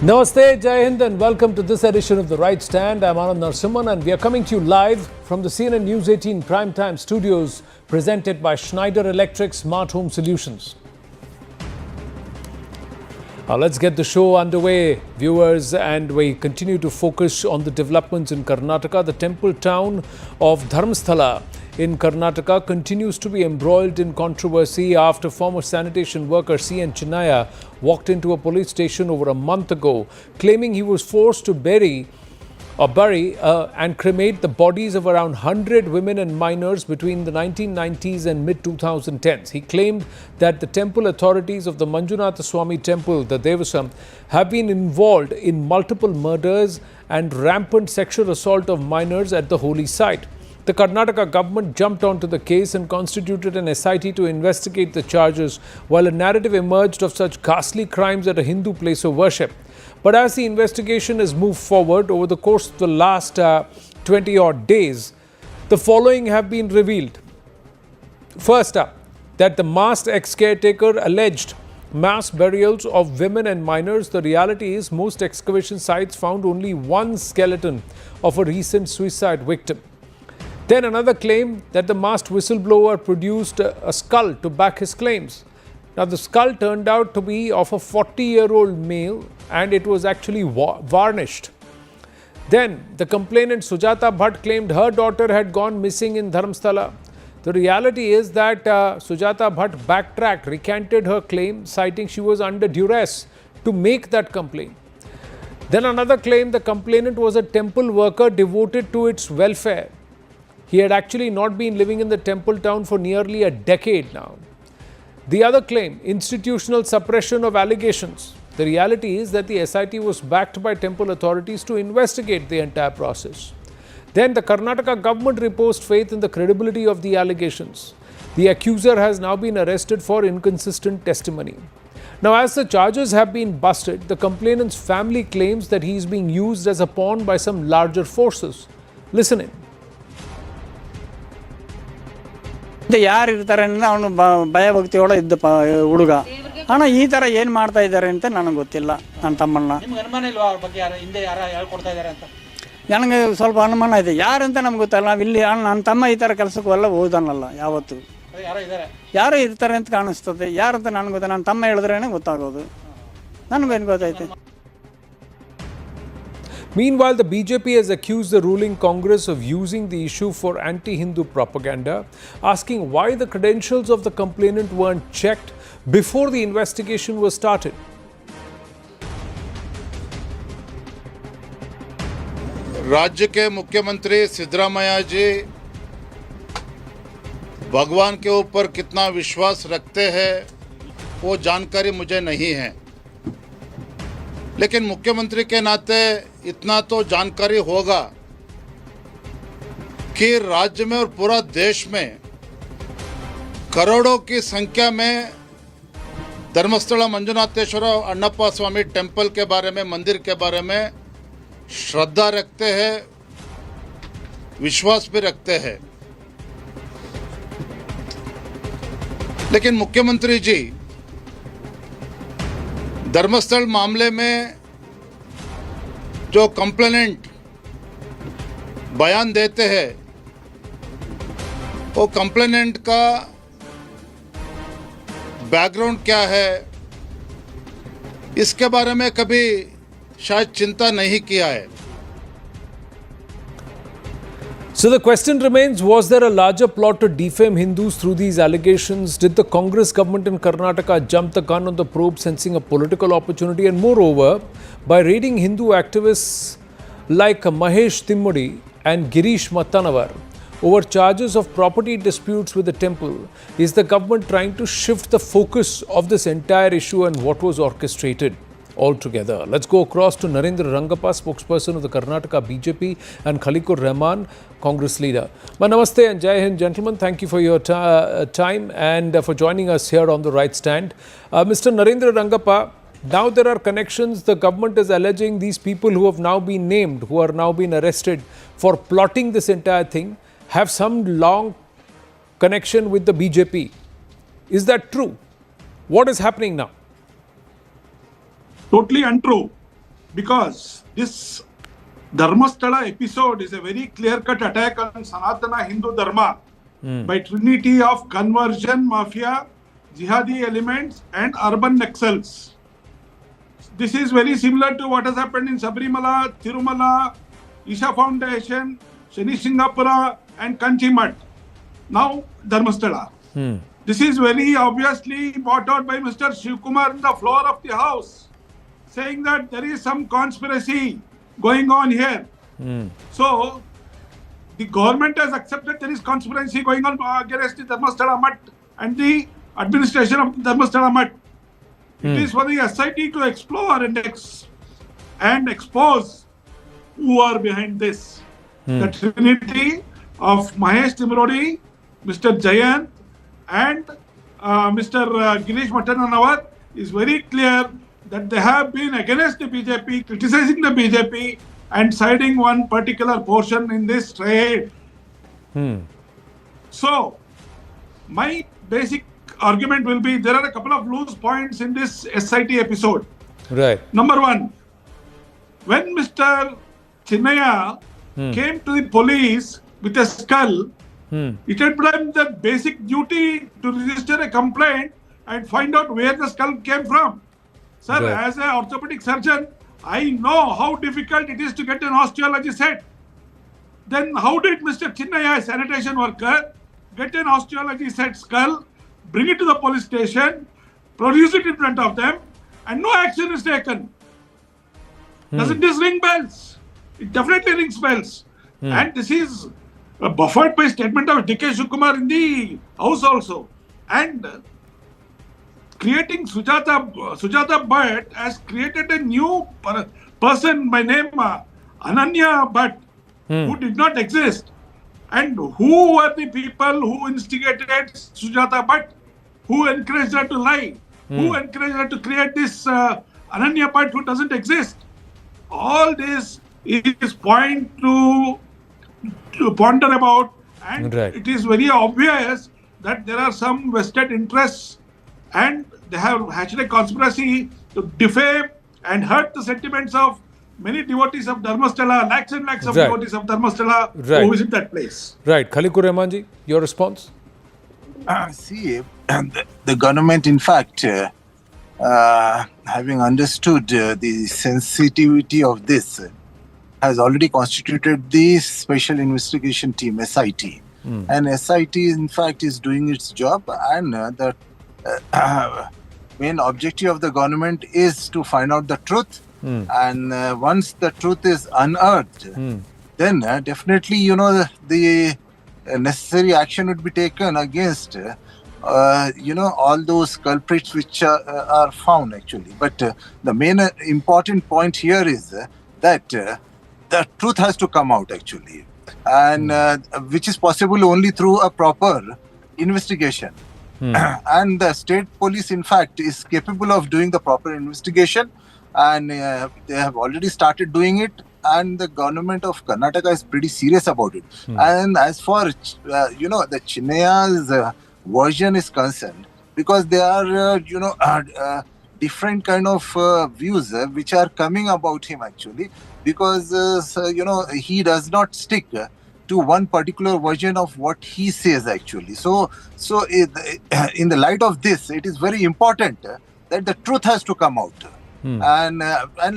Namaste, Jai Hind, and welcome to this edition of The Right Stand. I'm Anand Narasimhan, and we are coming to you live from the CNN News 18 Primetime Studios, presented by Schneider Electric Smart Home Solutions. Let's get the show underway, viewers, and we continue to focus on the developments in Karnataka. The temple town of Dharmasthala in Karnataka continues to be embroiled in controversy after former sanitation worker C.N. Chinnaya walked into a police station over a month ago, claiming he was forced to bury and cremate the bodies of around 100 women and minors between the 1990s and mid-2010s. He claimed that the temple authorities of the Manjunatha Swami temple, the Devasam, have been involved in multiple murders and rampant sexual assault of minors at the holy site. The Karnataka government jumped onto the case and constituted an SIT to investigate the charges, while a narrative emerged of such ghastly crimes at a Hindu place of worship. But as the investigation has moved forward over the course of the last 20-odd days, the following have been revealed. First up, that the masked ex-caretaker alleged mass burials of women and minors. The reality is most excavation sites found only one skeleton of a recent suicide victim. Then another claim that the masked whistleblower produced a skull to back his claims. Now the skull turned out to be of a 40-year-old male and it was actually varnished. Then the complainant Sujata Bhatt claimed her daughter had gone missing in Dharamsthala. The reality is that Sujata Bhatt backtracked, recanted her claim, citing she was under duress to make that complaint. Then another claim the complainant was a temple worker devoted to its welfare. He had actually not been living in the temple town for nearly a decade now. The other claim, institutional suppression of allegations. The reality is that the SIT was backed by temple authorities to investigate the entire process. Then the Karnataka government reposed faith in the credibility of the allegations. The accuser has now been arrested for inconsistent testimony. Now, as the charges have been busted, the complainant's family claims that he is being used as a pawn by some larger forces. Listen in. ಯಾರು ಇರ್ತಾರೆ ಅಂದ್ರೆ ಅವನು ಭಯ ಭಕ್ತಿಯೋಡ ಇದ್ದ ಹುಡುಗ ಅಣ್ಣ ಈ ಥರ ಏನು ಮಾಡ್ತಾ ಇದ್ದಾರೆ ಅಂತ ನನಗೆ ಗೊತ್ತಿಲ್ಲ ನನ್ನ ತಮ್ಮನ್ನ ನನಗೆ ಸ್ವಲ್ಪ ಅನುಮಾನ ಇದೆ ಯಾರಂತ ನಮ್ಗೆ ಗೊತ್ತಲ್ಲ ನಾವು ಇಲ್ಲಿ ನನ್ನ ತಮ್ಮ ಈ ಥರ ಕೆಲಸಕ್ಕೆಲ್ಲ ಹೋದನಲ್ಲ ಯಾವತ್ತು ಯಾರು ಇರ್ತಾರೆ ಅಂತ ಕಾಣಿಸ್ತದೆ ಯಾರಂತ ನನಗೆ ಗೊತ್ತ ನನ್ನ ತಮ್ಮ ಹೇಳಿದ್ರೇ ಗೊತ್ತಾಗೋದು ನನಗೇನು ಗೊತ್ತೈತೆ. Meanwhile, the BJP has accused the ruling Congress of using the issue for anti-Hindu propaganda, asking why the credentials of the complainant weren't checked before the investigation was started. राज्य के मुख्यमंत्री सिद्धरामैया जी भगवान के ऊपर कितना विश्वास रखते हैं वो जानकारी मुझे नहीं है, लेकिन मुख्यमंत्री के नाते इतना तो जानकारी होगा कि राज्य में और पूरा देश में करोड़ों की संख्या में धर्मस्थला मंजुनाथेश्वर अण्णप्पा स्वामी टेम्पल के बारे में, मंदिर के बारे में श्रद्धा रखते हैं, विश्वास भी रखते हैं। लेकिन मुख्यमंत्री जी धर्मस्थल मामले में जो कंप्लेनेंट बयान देते हैं वो कंप्लेनेंट का बैकग्राउंड क्या है इसके बारे में कभी शायद चिंता नहीं किया है. So the question remains, was there a larger plot to defame Hindus through these allegations? Did the Congress government in Karnataka jump the gun on the probe, sensing a political opportunity? And moreover, by raiding Hindu activists like Mahesh Timmudi and Girish Mattanavar over charges of property disputes with the temple, is the government trying to shift the focus of this entire issue and what was orchestrated altogether? Let's go across to Narendra Rangappa, spokesperson of the Karnataka BJP, and Khalikur Rahman, Congress leader. Namaste and Jai Hind, gentlemen. Thank you for your time and for joining us here on The Right Stand. Mr. Narendra Rangappa, now there are connections. The government is alleging these people who have now been named, who are now being arrested for plotting this entire thing, have some long connection with the BJP. Is that true? What is happening now? Totally untrue. because this Dharmasthala episode is a very clear-cut attack on Sanatana Hindu Dharma by trinity of conversion mafia, jihadi elements and urban Naxals. This is very similar to what has happened in Sabrimala, Tirumala, Isha Foundation, Shani Singapura and Kanchimat. Now Dharmasthala. This is very obviously brought out by Mr. Kumar on the floor of the House, saying that there is some conspiracy going on here. So, the government has accepted there is conspiracy going on against the Dharmasthala Mutt and the administration of Dharmasthala Mutt. It is for the SIT to explore and expose who are behind this. The trinity of Mahesh Timrodi, Mr. Jayant and Mr. Girish Mattananawar is very clear that they have been against the BJP, criticizing the BJP and siding one particular portion in this trade. So, my basic argument will be there are a couple of loose points in this SIT episode. Right. Number one, when Mr. Chinnaya came to the police with a skull, it had been the basic duty to register a complaint and find out where the skull came from. Sir, Right. as an orthopedic surgeon, I know how difficult it is to get an osteology set. Then how did Mr. Chinnaya, a sanitation worker, get an osteology set skull, bring it to the police station, produce it in front of them, and no action is taken? Doesn't this ring bells? It definitely rings bells. And this is buffered by statement of D.K. Shivakumar in the House also. And creating Sujata Bhatt has created a new person by name Ananya Bhatt, who did not exist. And who were the people who instigated Sujata Bhatt? Who encouraged her to lie? Who encouraged her to create this Ananya Bhatt who doesn't exist? All this is point to ponder about, and Right. it is very obvious that there are some vested interests and they have hatched a conspiracy to defame and hurt the sentiments of many devotees of Dharmasthala, lakhs and lakhs of Right. devotees of Dharmasthala Right. who visit that place. Right. Khalikur Rahmanji, your response? See, the government, in fact, having understood the sensitivity of this, has already constituted the Special Investigation Team, SIT. And SIT, in fact, is doing its job, and the main objective of the government is to find out the truth. And once the truth is unearthed, then definitely, the necessary action would be taken against all those culprits which are found actually. But the main important point here is that the truth has to come out actually, and which is possible only through a proper investigation. And the state police, in fact, is capable of doing the proper investigation, and they have already started doing it. And the government of Karnataka is pretty serious about it. And as for the Chinnaya's version is concerned, because there are different kind of views which are coming about him actually, because he does not stick to one particular version of what he says actually. So in the light of this, it is very important that the truth has to come out. And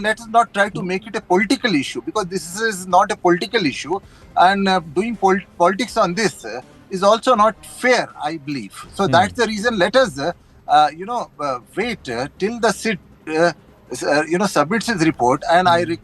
let us not try to make it a political issue, because this is not a political issue, and doing politics on this is also not fair, I believe. So that's the reason. Let us wait till the SIT submits its report, and I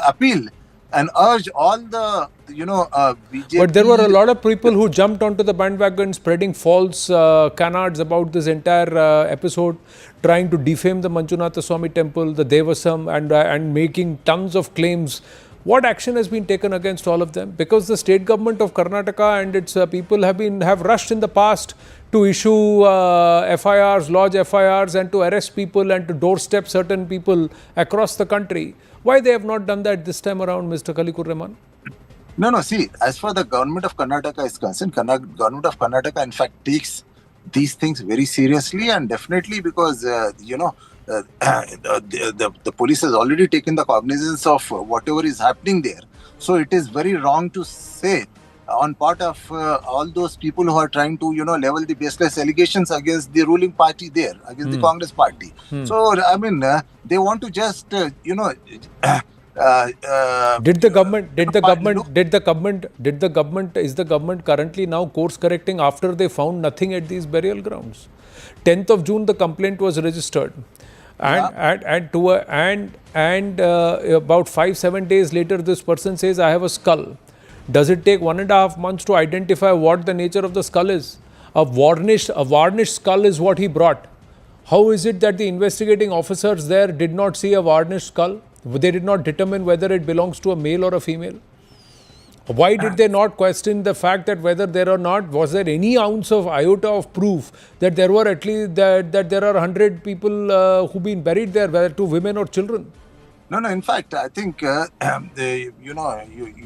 appeal and urge all the BJP. But there were a lot of people who jumped onto the bandwagon spreading false canards about this entire episode, trying to defame the Manjunatha Swami temple, the Devasam, and making tons of claims. What action has been taken against all of them? Because the state government of Karnataka and its people have rushed in the past to issue FIRs, lodge FIRs, and to arrest people and to doorstep certain people across the country. Why they have not done that this time around, Mr. Khalikur Rahman? No, see, as far the government of Karnataka is concerned, government of Karnataka, in fact, takes these things very seriously, and definitely because, the police has already taken the cognizance of whatever is happening there. So it is very wrong to say on part of all those people who are trying to, level the baseless allegations against the ruling party there, against the Congress party. So, I mean, they want to just, Is the government currently now course correcting after they found nothing at these burial grounds? 10th of June, the complaint was registered. And about 5-7 days later, this person says, I have a skull. Does it take 1.5 months to identify what the nature of the skull is? A varnished skull is what he brought. How is it that the investigating officers there did not see a varnished skull? They did not determine whether it belongs to a male or a female. Why did they not question the fact that whether there or not, was there any ounce of iota of proof that there were at least that there are 100 people who've been buried there, whether two women or children? No, in fact, I think, you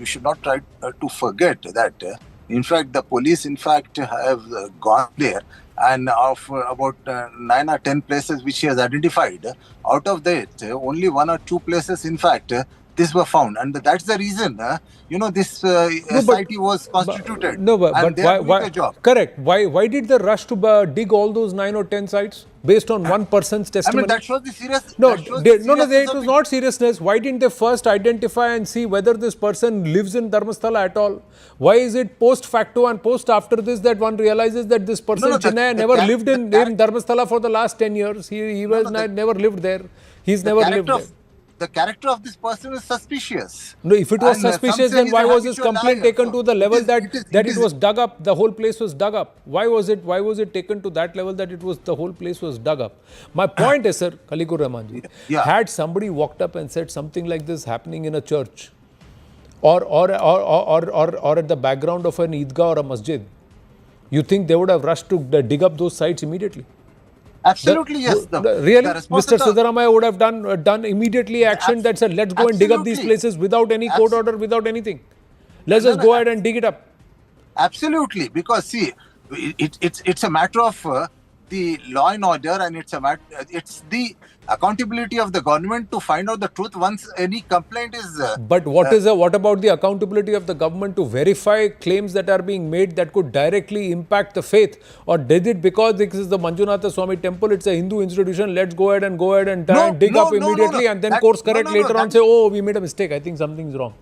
should not try to forget that, in fact, the police, have gone there, and of about 9 or 10 places which he has identified, out of that, only 1 or 2 places, this were found, and that's the reason this SIT was constituted. Why? Correct. Why did they rush to dig all those 9 or 10 sites based on one person's testimony? I mean, that shows the serious. It was not seriousness. Why didn't they first identify and see whether this person lives in Dharmasthala at all? Why is it post facto and post after this that one realizes that this person Chinay never lived in Dharmasthala for the last 10 years? He never lived there. He's never lived there. The character of this person is suspicious. No, if it was suspicious, then why was his complaint taken to the level that it was dug up? The whole place was dug up. Why was it taken to that level that the whole place was dug up? My point is, sir, Khalikur Rahmanji, had somebody walked up and said something like this happening in a church, or at the background of an Eidgah or a masjid, you think they would have rushed to dig up those sites immediately? Absolutely, yes. Really? Mr. Siddaramaiah would have done immediately action that said, let's go and dig up these places without any court order, without anything. Let's just go ahead and dig it up. Absolutely, because see, it's a matter of the law and order, and it's the accountability of the government to find out the truth once any complaint is. But what about the accountability of the government to verify claims that are being made that could directly impact the faith? Or did it because this is the Manjunatha Swami temple, it's a Hindu institution, let's go ahead and dig up immediately and then course correct later on, say, oh, we made a mistake, I think something's wrong.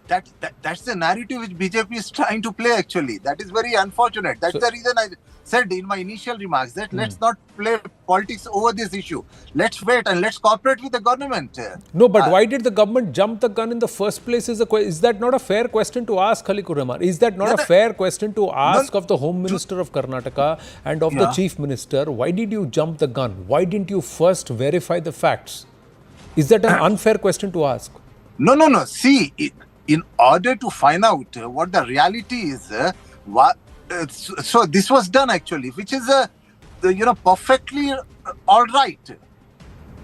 That's the narrative which BJP is trying to play, actually. That is very unfortunate. That's the reason I said in my initial remarks that let's not play politics over this issue. Let's wait and let's cooperate with the government. No, but why did the government jump the gun in the first place? Is that not a fair question to ask, Khalikur Rahman? Is that not a fair question to ask of the Home Minister of Karnataka and of the Chief Minister? Why did you jump the gun? Why didn't you first verify the facts? Is that an unfair question to ask? No. See, in order to find out what the reality is, so this was done actually, which is perfectly all right.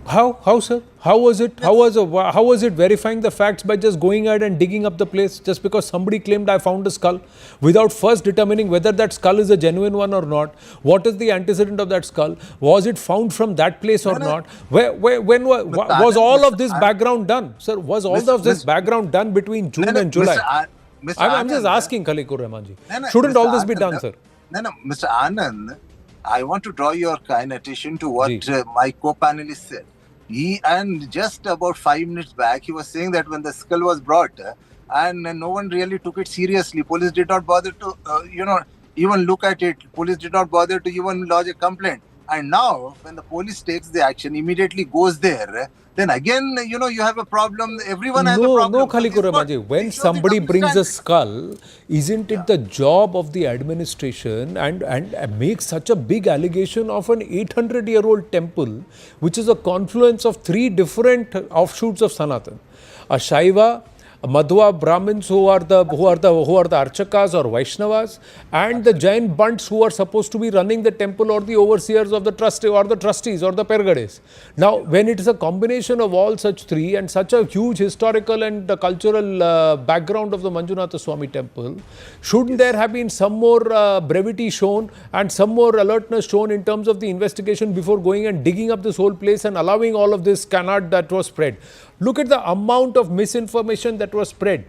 How, sir? How was it verifying the facts by just going ahead and digging up the place just because somebody claimed I found a skull without first determining whether that skull is a genuine one or not? What is the antecedent of that skull? Was it found from that place or not? When was all of this background done, sir? Was all of this background done between June and July? I'm just asking, Khalikur Rahmanji. Shouldn't all this be done, sir? No, Mr. Anand, I want to draw your kind attention to what my co-panelist said. And just about 5 minutes back, he was saying that when the skull was brought, and no one really took it seriously. Police did not bother to, even look at it. Police did not bother to even lodge a complaint. And now, when the police takes the action, immediately goes there, then again, you have a problem. Everyone has a problem. No, Khalikur Rahmanji. When somebody brings a skull, isn't it the job of the administration and make such a big allegation of an 800-year-old temple, which is a confluence of 3 different offshoots of Sanatan? A Shaiva, Madhwa Brahmins who are the Archakas or Vaishnavas, and the Jain bunts who are supposed to be running the temple, or the overseers of the trustee or the trustees or the pergades. Now, when it is a combination of all such three and such a huge historical and cultural background of the Manjunatha Swami temple, shouldn't there have been some more brevity shown and some more alertness shown in terms of the investigation before going and digging up this whole place and allowing all of this canard that was spread? Look at the amount of misinformation that was spread,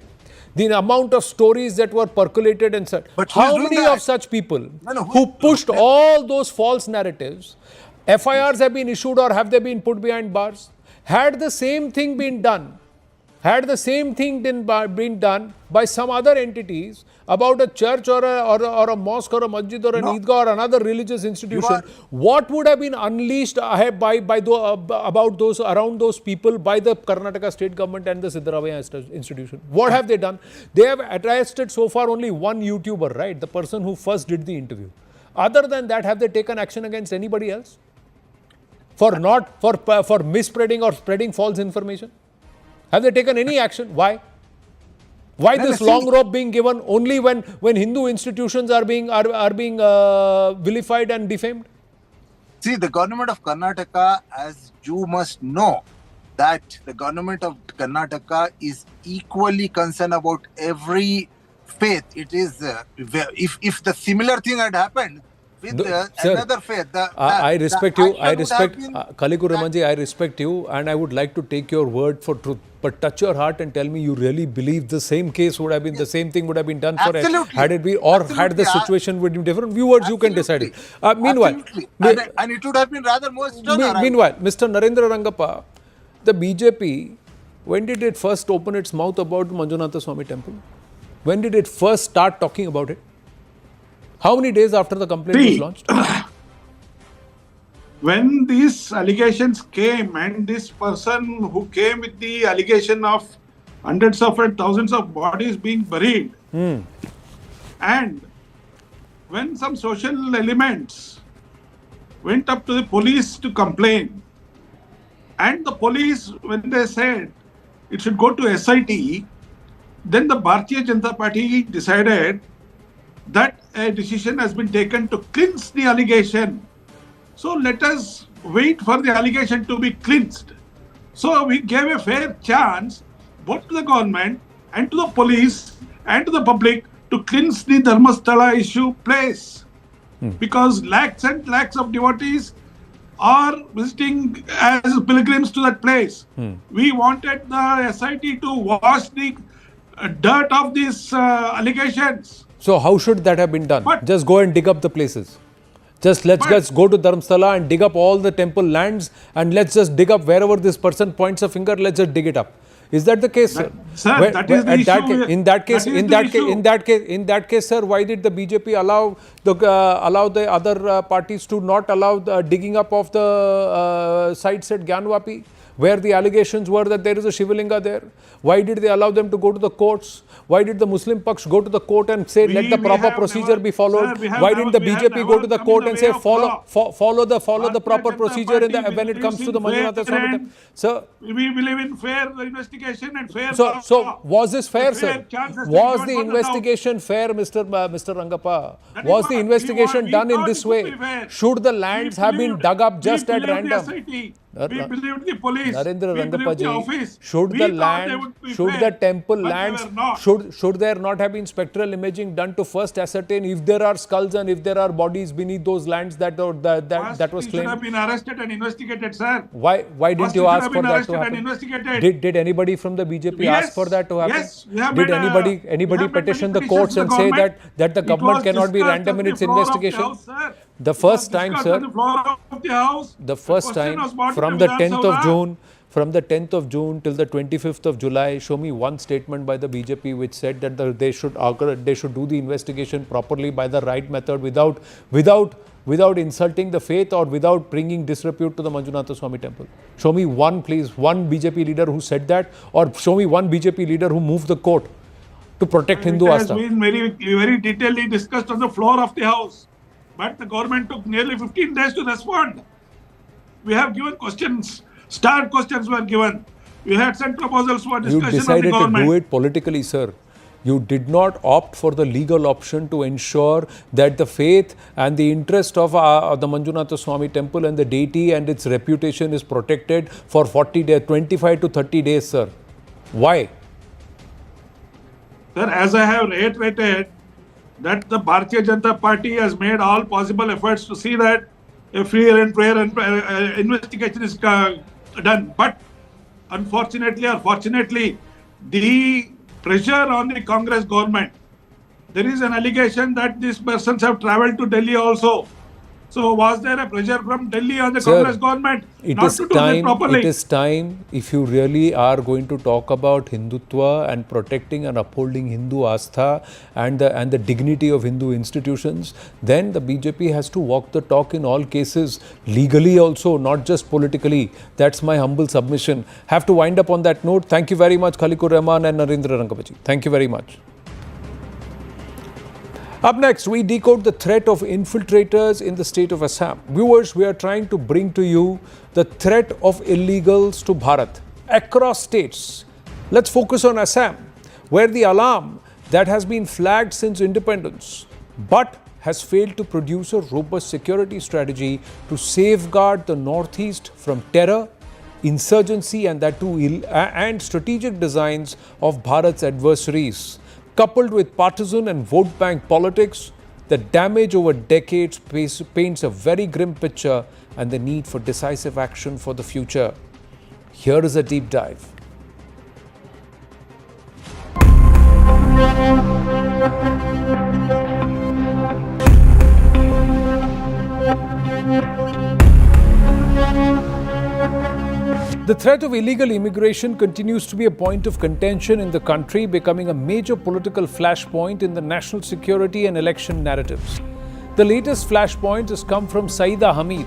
the amount of stories that were percolated and such. But who is How doing many that? of such people No, who pushed all those false narratives, FIRs have been issued or have they been put behind bars? Had the same thing been done, been done by some other entities about a church or a mosque or a masjid or an Eidgah or another religious institution, what would have been unleashed about those, around those people by the Karnataka state government and the Siddaramaiah institution? What have they done? They have arrested so far only one YouTuber, right? The person who first did the interview. Other than that, have they taken action against anybody else for misspreading or spreading false information? Have they taken any action? Why? Why this long rope being given only when Hindu institutions are being vilified and defamed? See, the government of Karnataka, as you must know, that the government of Karnataka is equally concerned about every faith. It is, if the similar thing had happened with Sir, another faith, I respect you. I respect been, Kaliku Ramanji. I respect you, and I would like to take your word for truth. But touch your heart and tell me you really believe the same case would have been, the same thing would have been done for it, had it been, or had the situation been different. Viewers, you can decide it. Meanwhile, and it would have been rather more stronger. Meanwhile, Mr. Narendra Rangappa, the BJP, when did it first open its mouth about Manjunatha Swami temple? When did it first start talking about it? How many days after the complaint was launched? When these allegations came, and this person who came with the allegation of hundreds of and thousands of bodies being buried, and when some social elements went up to the police to complain, and the police, when they said it should go to SIT, then the Bharatiya Janata Party decided that a decision has been taken to cleanse the allegation. So let us wait for the allegation to be cleansed. So we gave a fair chance both to the government and to the police and to the public to cleanse the Dharmasthala issue place. Because lakhs and lakhs of devotees are visiting as pilgrims to that place. We wanted the SIT to wash the dirt of these allegations. So how should that have been done? Just go and dig up the places. Let's just go to Dharamsthala and dig up all the temple lands, and let's just dig up wherever this person points a finger, let's just dig it up. Is that the case, sir? Sir, that is the issue. In that case, sir, why did the BJP allow the other parties to not allow the digging up of the sites at Gyanvapi, where the allegations were that there is a Shivalinga there? Why did they allow them to go to the courts? Why did the Muslim Paksh go to the court and say let the proper procedure be followed? Why didn't the BJP go to the court and say follow the proper procedure when it comes to the Manjunatha Swami temple? Sir, we believe in fair investigation and fair So was this fair, sir? Was the investigation fair, Mr. Rangappa? Was the investigation done in this way? Should the lands have been dug up just at random? We believed the police. Narendra We believed the Rangappa office. should We the thought land, they would be should fair, the temple but they lands, were not. should there not have been spectral imaging done to first ascertain if there are skulls and if there are bodies beneath those lands that was First, he should have claimed? been arrested and investigated, sir. Why didn't First, he you should ask have for been that to arrested and happen? investigated. Did anybody from the BJP Yes, ask for that to happen? yes, we have Did made, anybody we have made petition the many courts petitions to and the say government. that the It government was cannot be discussed random on in the its floor of the investigation? House, sir. The It first was time, discussed sir, on the floor of the House. the first question time was brought from to the 10th of Dharamsthala. June, from the 10th of June till the 25th of July, show me one statement by the BJP which said that they should do the investigation properly by the right method without insulting the faith or without bringing disrepute to the Manjunatha Swami temple. Show me one, please, one BJP leader who said that, or show me one BJP leader who moved the court to protect Hindu It has Asta. been very detailedly discussed on the floor of the House. But the government took nearly 15 days to respond. We have given questions, starred questions were given. We had sent proposals for You discussion of the decided to government. do it politically, sir. You did not opt for the legal option to ensure that the faith and the interest of the Manjunatha Swami temple and the deity and its reputation is protected for 40 days, 25 to 30 days, sir. Why? Sir, as I have reiterated, that the Bharatiya Janata Party has made all possible efforts to see that a free and fair investigation is done. But unfortunately or fortunately, the pressure on the Congress government, there is an allegation that these persons have travelled to Delhi also. So was there a pressure from Delhi on the Sir, Congress government not to do this properly? It is time, if you really are going to talk about Hindutva and protecting and upholding Hindu Astha and the dignity of Hindu institutions, then the BJP has to walk the talk in all cases, legally also, not just politically. That's my humble submission. Have to wind up on that note. Thank you very much, Khalikur Rahman and Narendra Rangapachi. Thank you very much. Up next, we decode the threat of infiltrators in the state of Assam. Viewers, we are trying to bring to you the threat of illegals to Bharat across states. Let's focus on Assam, where the alarm that has been flagged since independence, but has failed to produce a robust security strategy to safeguard the northeast from terror, insurgency, and and strategic designs of Bharat's adversaries. Coupled with partisan and vote bank politics, the damage over decades paints a very grim picture and the need for decisive action for the future. Here is a deep dive. The threat of illegal immigration continues to be a point of contention in the country, becoming a major political flashpoint in the national security and election narratives. The latest flashpoint has come from Saida Hamid,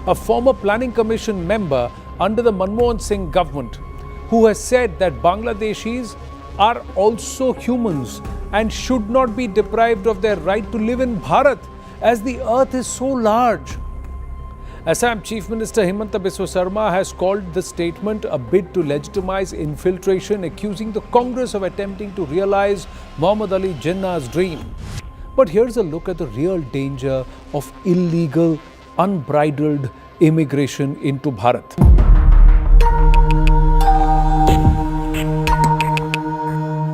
a former Planning Commission member under the Manmohan Singh government, who has said that Bangladeshis are also humans and should not be deprived of their right to live in Bharat, as the earth is so large. Assam Chief Minister Himanta Biswa Sarma has called the statement a bid to legitimize infiltration, accusing the Congress of attempting to realize Muhammad Ali Jinnah's dream. But here's a look at the real danger of illegal, unbridled immigration into Bharat.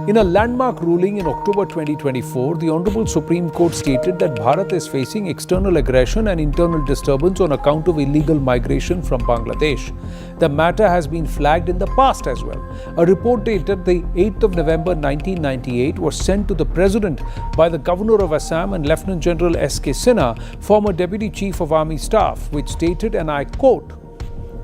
In a landmark ruling in October 2024, the Honorable Supreme Court stated that Bharat is facing external aggression and internal disturbance on account of illegal migration from Bangladesh. The matter has been flagged in the past as well. A report dated the 8th of November 1998 was sent to the President by the Governor of Assam and Lieutenant General S.K. Sinha, former Deputy Chief of Army Staff, which stated, and I quote,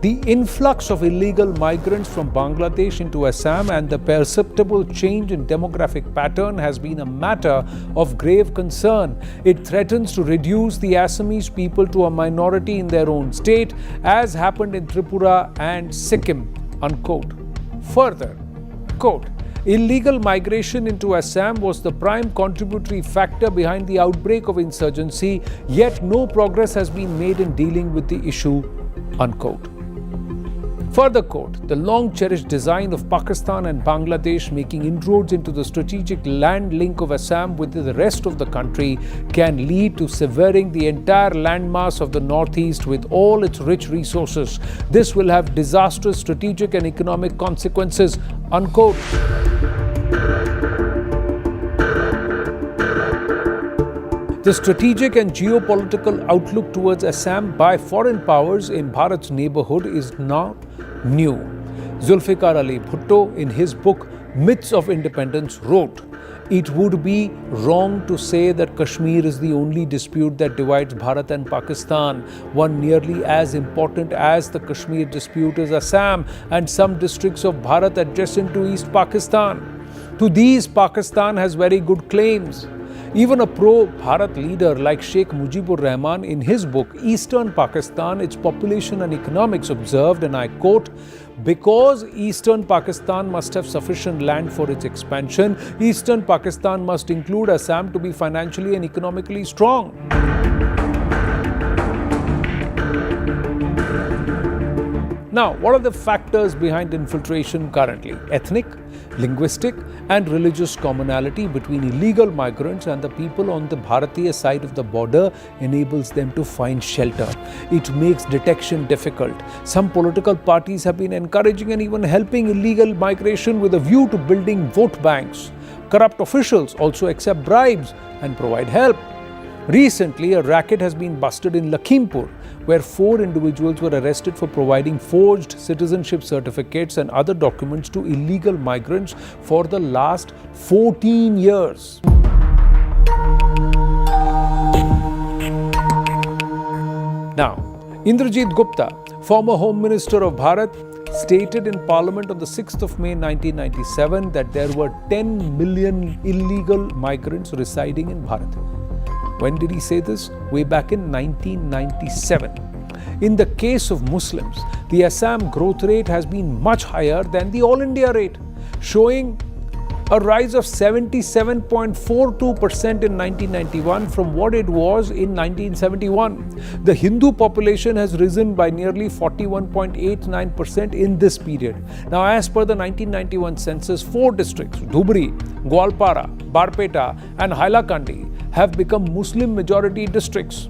"The influx of illegal migrants from Bangladesh into Assam and the perceptible change in demographic pattern has been a matter of grave concern. It threatens to reduce the Assamese people to a minority in their own state, as happened in Tripura and Sikkim." Unquote. Further, quote, "Illegal migration into Assam was the prime contributory factor behind the outbreak of insurgency, yet no progress has been made in dealing with the issue." Unquote. Further quote, "The long-cherished design of Pakistan and Bangladesh making inroads into the strategic land link of Assam with the rest of the country can lead to severing the entire landmass of the northeast with all its rich resources. This will have disastrous strategic and economic consequences." Unquote. The strategic and geopolitical outlook towards Assam by foreign powers in Bharat's neighborhood is not new. Zulfikar Ali Bhutto, in his book Myths of Independence, wrote, "It would be wrong to say that Kashmir is the only dispute that divides Bharat and Pakistan. One nearly as important as the Kashmir dispute is Assam and some districts of Bharat adjacent to East Pakistan. To these, Pakistan has very good claims. Even a pro-Bharat leader like Sheikh Mujibur Rahman, in his book Eastern Pakistan, Its Population and Economics, observed, and I quote, "Because Eastern Pakistan must have sufficient land for its expansion, Eastern Pakistan must include Assam to be financially and economically strong." Now, what are the factors behind infiltration currently? Ethnic, linguistic and religious commonality between illegal migrants and the people on the Bharatiya side of the border enables them to find shelter. It makes detection difficult. Some political parties have been encouraging and even helping illegal migration with a view to building vote banks. Corrupt officials also accept bribes and provide help. Recently, a racket has been busted in Lakhimpur, where 4 individuals were arrested for providing forged citizenship certificates and other documents to illegal migrants for the last 14 years. Now, Indrajit Gupta, former Home Minister of Bharat, stated in Parliament on the 6th of May 1997 that there were 10 million illegal migrants residing in Bharat. When did he say this? Way back in 1997. In the case of Muslims, the Assam growth rate has been much higher than the All India rate, showing a rise of 77.42% in 1991 from what it was in 1971. The Hindu population has risen by nearly 41.89% in this period. Now, as per the 1991 census, 4 districts, Dhubri, Gwalpara, Barpeta and Hailakandi, have become Muslim majority districts.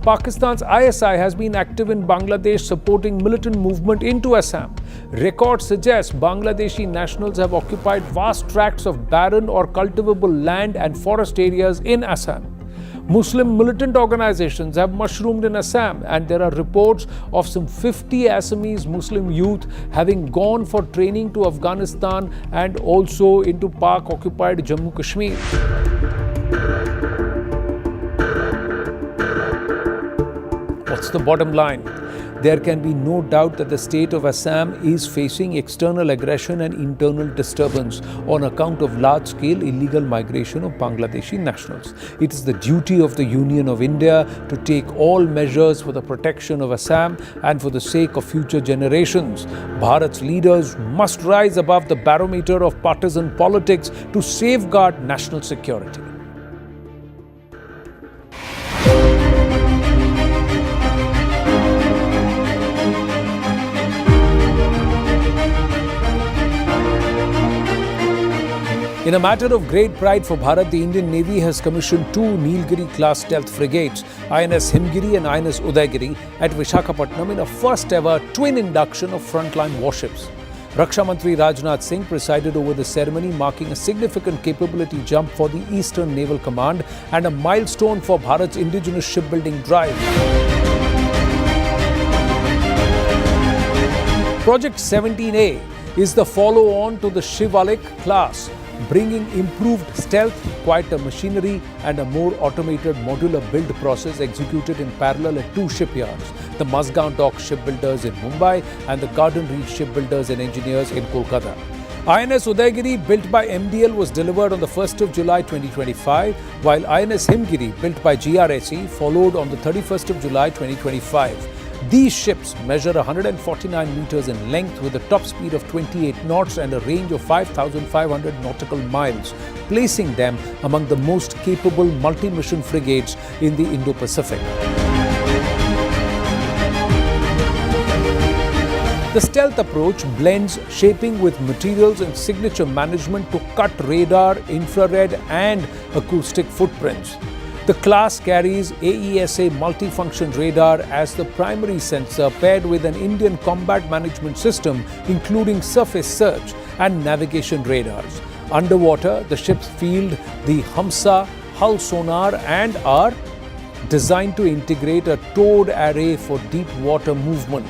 Pakistan's ISI has been active in Bangladesh supporting militant movement into Assam. Records suggest Bangladeshi nationals have occupied vast tracts of barren or cultivable land and forest areas in Assam. Muslim militant organizations have mushroomed in Assam, and there are reports of some 50 Assamese Muslim youth having gone for training to Afghanistan and also into Pak-occupied Jammu Kashmir. What's the bottom line? There can be no doubt that the state of Assam is facing external aggression and internal disturbance on account of large-scale illegal migration of Bangladeshi nationals. It is the duty of the Union of India to take all measures for the protection of Assam and for the sake of future generations. Bharat's leaders must rise above the barometer of partisan politics to safeguard national security. In a matter of great pride for Bharat, the Indian Navy has commissioned 2 Nilgiri-class stealth frigates, INS Himgiri and INS Udaygiri, at Visakhapatnam in a first-ever twin induction of frontline warships. Raksha Mantri Rajnath Singh presided over the ceremony, marking a significant capability jump for the Eastern Naval Command and a milestone for Bharat's indigenous shipbuilding drive. Project 17A is the follow-on to the Shivalik class, bringing improved stealth, quieter machinery and a more automated modular build process executed in parallel at 2 shipyards, the Mazgaon Dock Shipbuilders in Mumbai and the Garden Reach Shipbuilders and Engineers in Kolkata. INS Udaygiri, built by MDL, was delivered on the 1st of July 2025, while INS Himgiri, built by GRSE, followed on the 31st of July 2025. These ships measure 149 meters in length with a top speed of 28 knots and a range of 5,500 nautical miles, placing them among the most capable multi-mission frigates in the Indo-Pacific. The stealth approach blends shaping with materials and signature management to cut radar, infrared and acoustic footprints. The class carries AESA multifunction radar as the primary sensor, paired with an Indian combat management system including surface search and navigation radars. Underwater, the ships field the Hamsa hull sonar and are designed to integrate a towed array for deep water movement.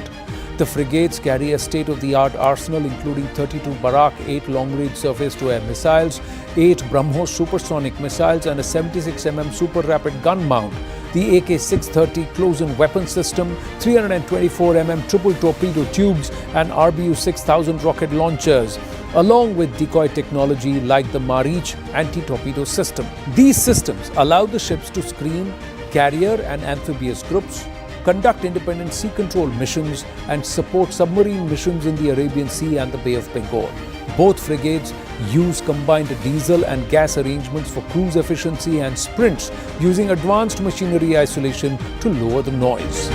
The frigates carry a state-of-the-art arsenal including 32 Barak 8 long-range surface-to-air missiles, 8 BrahMos supersonic missiles and a 76mm super-rapid gun mount, the AK-630 close-in weapon system, 324mm triple torpedo tubes and RBU-6000 rocket launchers, along with decoy technology like the Marich anti-torpedo system. These systems allow the ships to screen carrier and amphibious groups, conduct independent sea control missions and support submarine missions in the Arabian Sea and the Bay of Bengal. Both frigates use combined diesel and gas arrangements for cruise efficiency and sprints using advanced machinery isolation to lower the noise.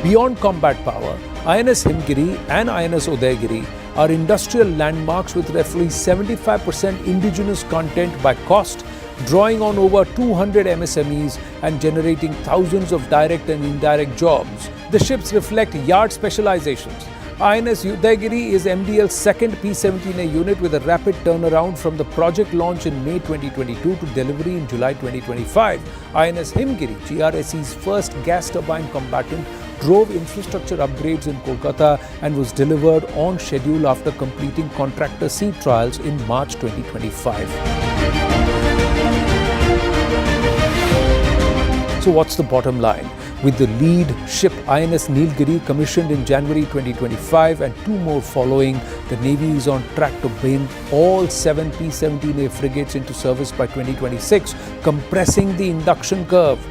Beyond combat power, INS Himgiri and INS Udaygiri are industrial landmarks with roughly 75% indigenous content by cost, drawing on over 200 MSMEs and generating thousands of direct and indirect jobs. The ships reflect yard specializations. INS Udaygiri is MDL's second P-17A unit with a rapid turnaround from the project launch in May 2022 to delivery in July 2025. INS Himgiri, GRSE's first gas turbine combatant, drove infrastructure upgrades in Kolkata and was delivered on schedule after completing contractor sea trials in March 2025. So what's the bottom line? With the lead ship INS Nilgiri commissioned in January 2025 and two more following, the Navy is on track to bring all 7 P-17A frigates into service by 2026, compressing the induction curve.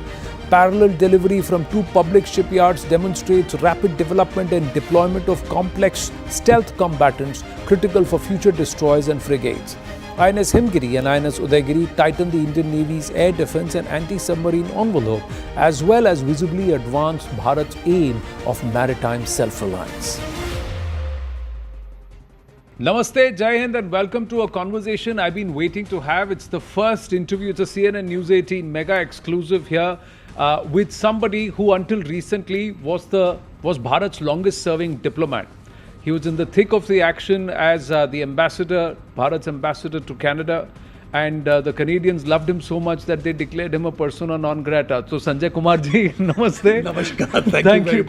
Parallel delivery from two public shipyards demonstrates rapid development and deployment of complex stealth combatants critical for future destroyers and frigates. INS Himgiri and INS Udaygiri tighten the Indian Navy's air defence and anti-submarine envelope, as well as visibly advance Bharat's aim of maritime self-reliance. Namaste, Jai Hind, and welcome to a conversation I've been waiting to have. It's the first interview. It's a CNN News 18 mega exclusive here with somebody who until recently was Bharat's longest serving diplomat. He was in the thick of the action as the ambassador, Bharat's ambassador to Canada, and the Canadians loved him so much that they declared him a persona non grata. So Sanjay Kumar ji, namaste. Namaskar.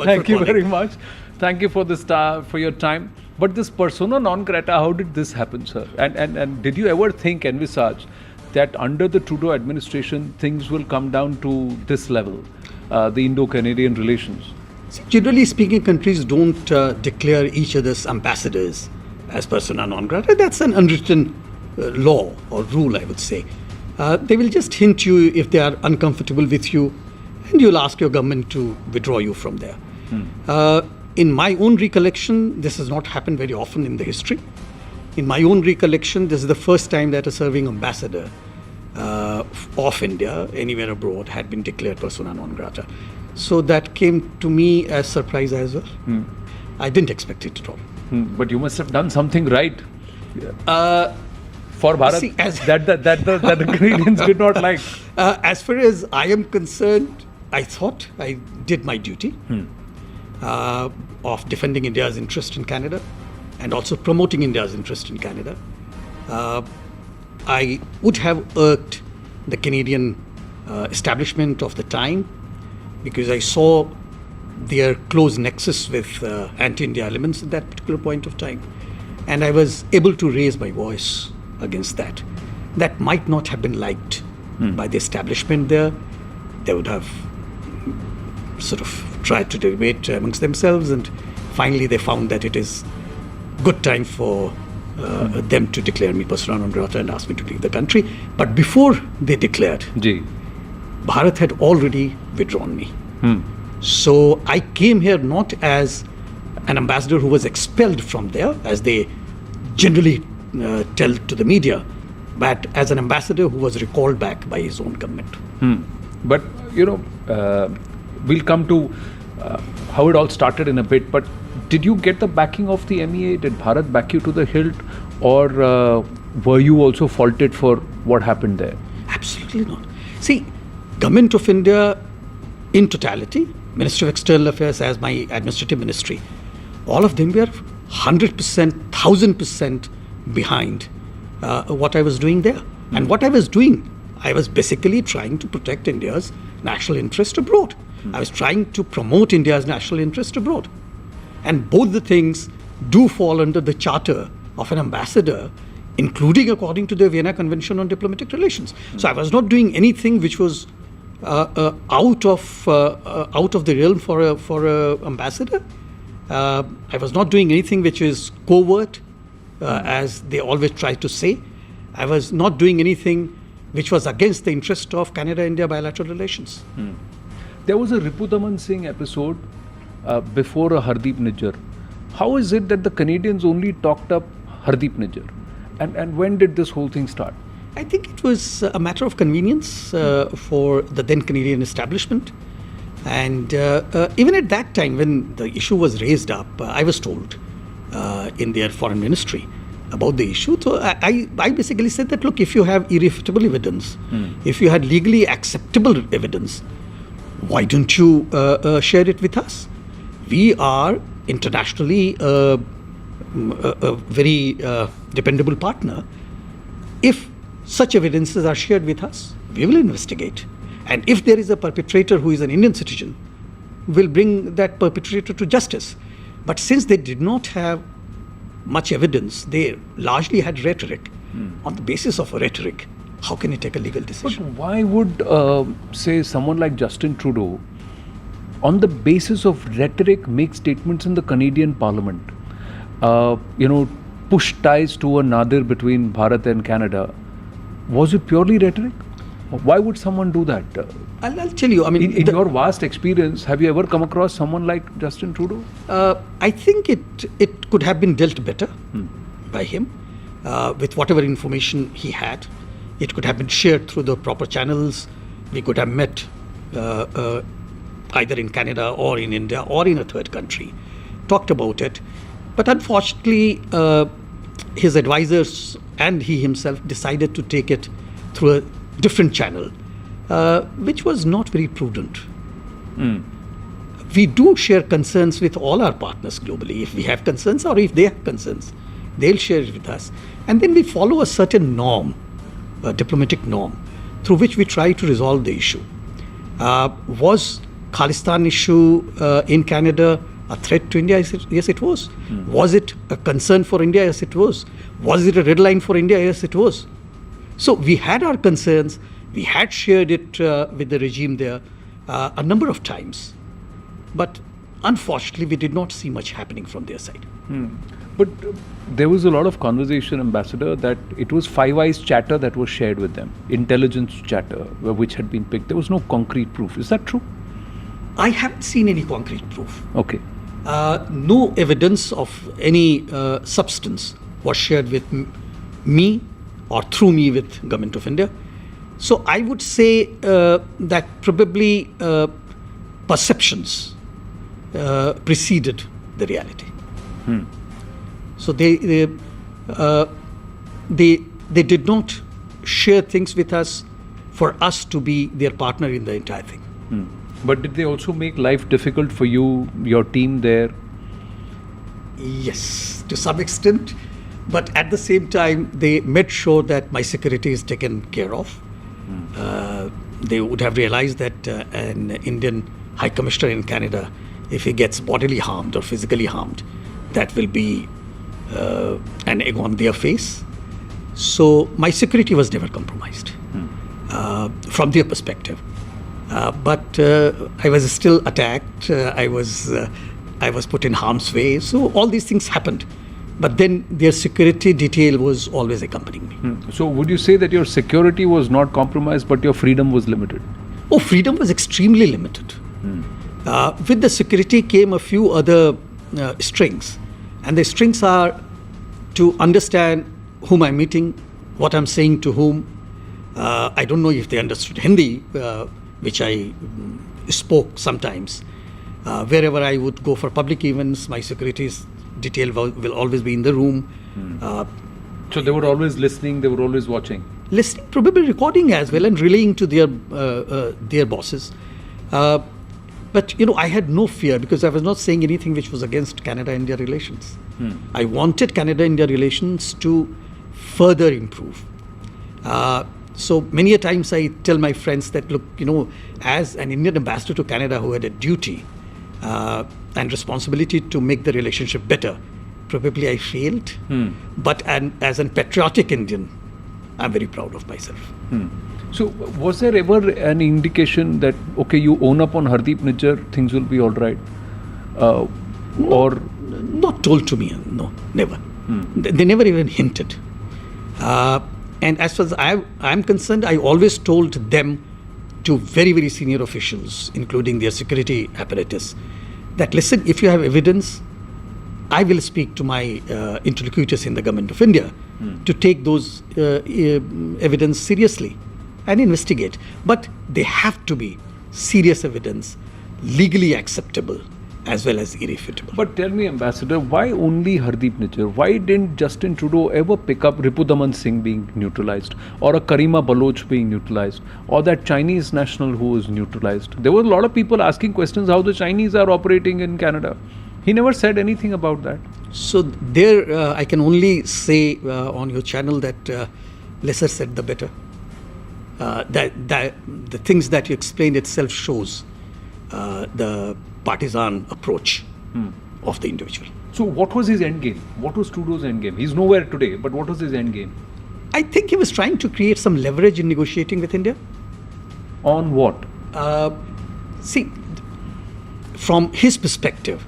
Thank you very much. Thank you for this for your time. But this persona non grata, how did this happen, sir? And did you ever envisage that under the Trudeau administration things will come down to this level, the Indo-Canadian relations? Generally speaking, countries don't declare each other's ambassadors as persona non grata. That's an unwritten law or rule, I would say. They will just hint you if they are uncomfortable with you, and you'll ask your government to withdraw you from there. In my own recollection, this has not happened very often in the history. In my own recollection, this is the first time that a serving ambassador of India anywhere abroad had been declared persona non grata. So that came to me as surprise as well. I didn't expect it at all. But you must have done something right for Bharat that the Canadians did not like. As far as I am concerned, I thought I did my duty of defending India's interest in Canada and also promoting India's interest in Canada. I would have irked the Canadian establishment of the time, because I saw their close nexus with anti-India elements at that particular point of time. And I was able to raise my voice against that. That might not have been liked by the establishment there. They would have sort of tried to debate amongst themselves, and finally they found that it is good time for them to declare me persona non grata and ask me to leave the country. But before they declared, Bharat had already withdrawn me. So I came here not as an ambassador who was expelled from there, as they generally tell to the media, but as an ambassador who was recalled back by his own government. But, we'll come to how it all started in a bit, but did you get the backing of the MEA? Did Bharat back you to the hilt? Or were you also faulted for what happened there? Absolutely not. See, Government of India in totality, Ministry of External Affairs as my administrative ministry, all of them were 100%, 1000% behind what I was doing there. And what I was doing, I was basically trying to protect India's national interest abroad. I was trying to promote India's national interest abroad. And both the things do fall under the charter of an ambassador, including according to the Vienna Convention on Diplomatic Relations. So I was not doing anything which was out of the realm for a ambassador. I was not doing anything which is covert, as they always try to say. I was not doing anything which was against the interest of Canada-India bilateral relations. There was a Ripudaman Singh episode before a Hardeep Nijjar. How is it that the Canadians only talked up Hardeep Nijjar? And when did this whole thing start? I think it was a matter of convenience for the then Canadian establishment. And even at that time, when the issue was raised up, I was told in their foreign ministry about the issue. So I basically said that, look, if you have irrefutable evidence, if you had legally acceptable evidence, why don't you share it with us? We are internationally a very dependable partner. If such evidences are shared with us, we will investigate. And if there is a perpetrator who is an Indian citizen, we'll bring that perpetrator to justice. But since they did not have much evidence, they largely had rhetoric. On the basis of a rhetoric, how can you take a legal But decision? why would, say, someone like Justin Trudeau, on the basis of rhetoric, make statements in the Canadian Parliament? Push ties to a nadir between Bharat and Canada. Was it purely rhetoric? Why would someone do that? I'll tell you, I mean, In your vast experience, have you ever come across someone like Justin Trudeau? I think it could have been dealt better by him with whatever information he had. It could have been shared through the proper channels. We could have met either in Canada or in India or in a third country, talked about it. But unfortunately, his advisors and he himself decided to take it through a different channel, which was not very prudent. We do share concerns with all our partners globally. If we have concerns or if they have concerns, they'll share it with us. And then we follow a certain norm, a diplomatic norm, through which we try to resolve the issue. Was Khalistan issue in Canada a threat to India? Yes, it was. Was it a concern for India? Yes, it was. Was it a red line for India? Yes, it was. So we had our concerns. We had shared it with the regime there a number of times. But unfortunately, we did not see much happening from their side. But there was a lot of conversation, Ambassador, that it was Five Eyes chatter that was shared with them, intelligence chatter, which had been picked. There was no concrete proof. Is that true? I haven't seen any concrete proof. Okay. No evidence of any substance was shared with me or through me with Government of India. So I would say that probably perceptions preceded the reality. So they did not share things with us for us to be their partner in the entire thing. But did they also make life difficult for you, your team there? Yes, to some extent. But at the same time, they made sure that my security is taken care of. They would have realized that an Indian High Commissioner in Canada, if he gets bodily harmed or physically harmed, that will be an egg on their face. So my security was never compromised from their perspective. But I was still attacked. I was put in harm's way. So all these things happened. But then their security detail was always accompanying me. So would you say that your security was not compromised, but your freedom was limited? Oh, freedom was extremely limited. With the security came a few other strings. And the strings are to understand whom I'm meeting, what I'm saying to whom. I don't know if they understood Hindi, which I spoke sometimes. Wherever I would go for public events, my security's detail will always be in the room. So they were always listening, they were always watching? Listening, probably recording as well and relaying to their bosses. But, I had no fear because I was not saying anything which was against Canada-India relations. I wanted Canada-India relations to further improve. So many a times I tell my friends that, look, as an Indian ambassador to Canada who had a duty and responsibility to make the relationship better, probably I failed. But as a patriotic Indian, I'm very proud of myself. So was there ever an indication that, okay, you own up on Hardeep Nijjar, things will be all right? Or not told to me, no, never. They never even hinted. And as far as I'm concerned, I always told them to very, very senior officials, including their security apparatus, that listen, if you have evidence, I will speak to my interlocutors in the Government of India to take those evidence seriously and investigate. But they have to be serious evidence legally acceptable as well as irrefutable. But tell me, Ambassador, why only Hardeep Nijjar? Why didn't Justin Trudeau ever pick up Ripudaman Singh being neutralized, or a Karima Baloch being neutralized, or that Chinese national who was neutralized? There were a lot of people asking questions how the Chinese are operating in Canada. He never said anything about that. So there, I can only say on your channel that lesser said the better. That the things that you explained itself shows the partisan approach of the individual. So what was his end game? What was Trudeau's end game? He's nowhere today, but what was his end game? I think he was trying to create some leverage in negotiating with India. On what? See, from his perspective,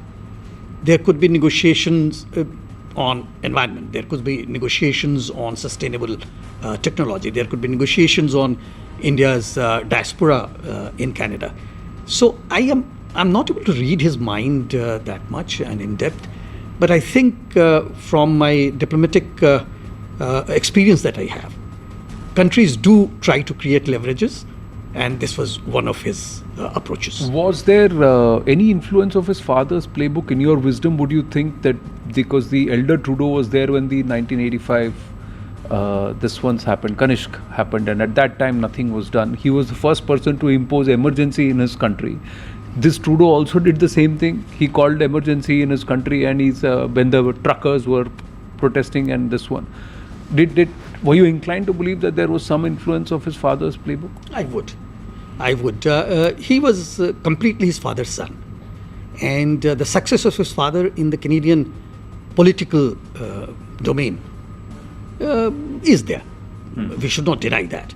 there could be negotiations on environment. There could be negotiations on sustainable technology. There could be negotiations on India's diaspora in Canada. So I'm not able to read his mind that much and in depth, but I think from my diplomatic experience that I have, countries do try to create leverages, and this was one of his approaches. Was there any influence of his father's playbook? In your wisdom, would you think that because the elder Trudeau was there when the 1985 this once happened, Kanishk happened, and at that time nothing was done. He was the first person to impose emergency in his country. This Trudeau also did the same thing. He called emergency in his country, and he's when the truckers were protesting, and this one. Were you inclined to believe that there was some influence of his father's playbook? I would. He was completely his father's son, and the success of his father in the Canadian political domain is there. We should not deny that.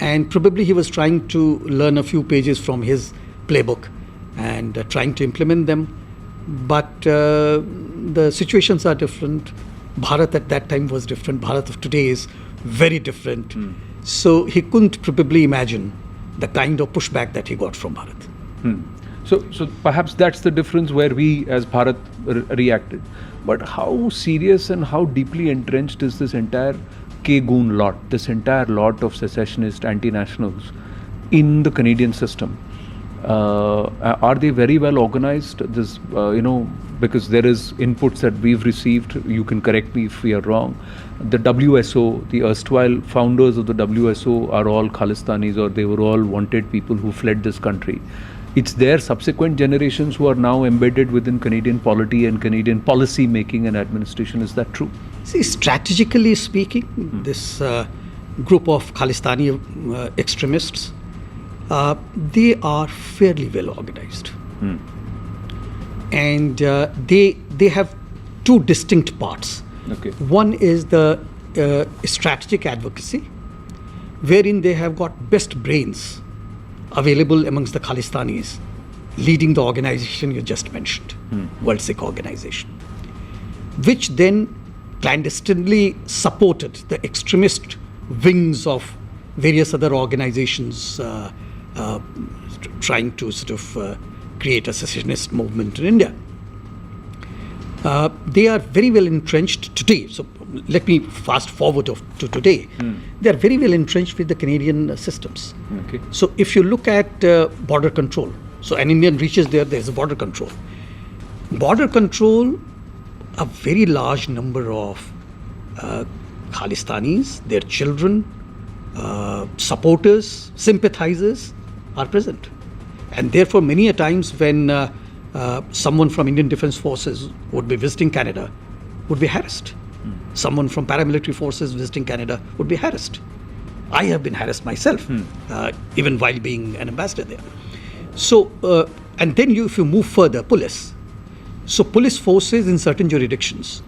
And probably he was trying to learn a few pages from his playbook and trying to implement them. But the situations are different. Bharat at that time was different. Bharat of today is very different. So he couldn't probably imagine the kind of pushback that he got from Bharat. So perhaps that's the difference where we as Bharat reacted. But how serious and how deeply entrenched is this entire K-goon lot, this entire lot of secessionist anti-nationals in the Canadian system? Are they very well organized? This, because there is inputs that we've received. You can correct me if we are wrong. The WSO, the erstwhile founders of the WSO are all Khalistanis, or they were all wanted people who fled this country. It's their subsequent generations who are now embedded within Canadian polity and Canadian policy making and administration. Is that true? See, strategically speaking, this group of Khalistani extremists, they are fairly well organized. And they have two distinct parts. Okay. One is the strategic advocacy, wherein they have got best brains available amongst the Khalistanis, leading the organization you just mentioned, World Sikh Organization, which then clandestinely supported the extremist wings of various other organizations trying to sort of create a secessionist movement in India. They are very well entrenched today. So let me fast forward to today. They are very well entrenched with the Canadian systems. Okay. So if you look at border control, so an Indian reaches there's a border control. Border control, a very large number of Khalistanis, their children, supporters, sympathizers are present. And therefore, many a times when someone from Indian Defence Forces would be visiting Canada, would be harassed. Someone from paramilitary forces visiting Canada would be harassed. I have been harassed myself, even while being an ambassador there. So, and then if you move further, police. So police forces in certain jurisdictions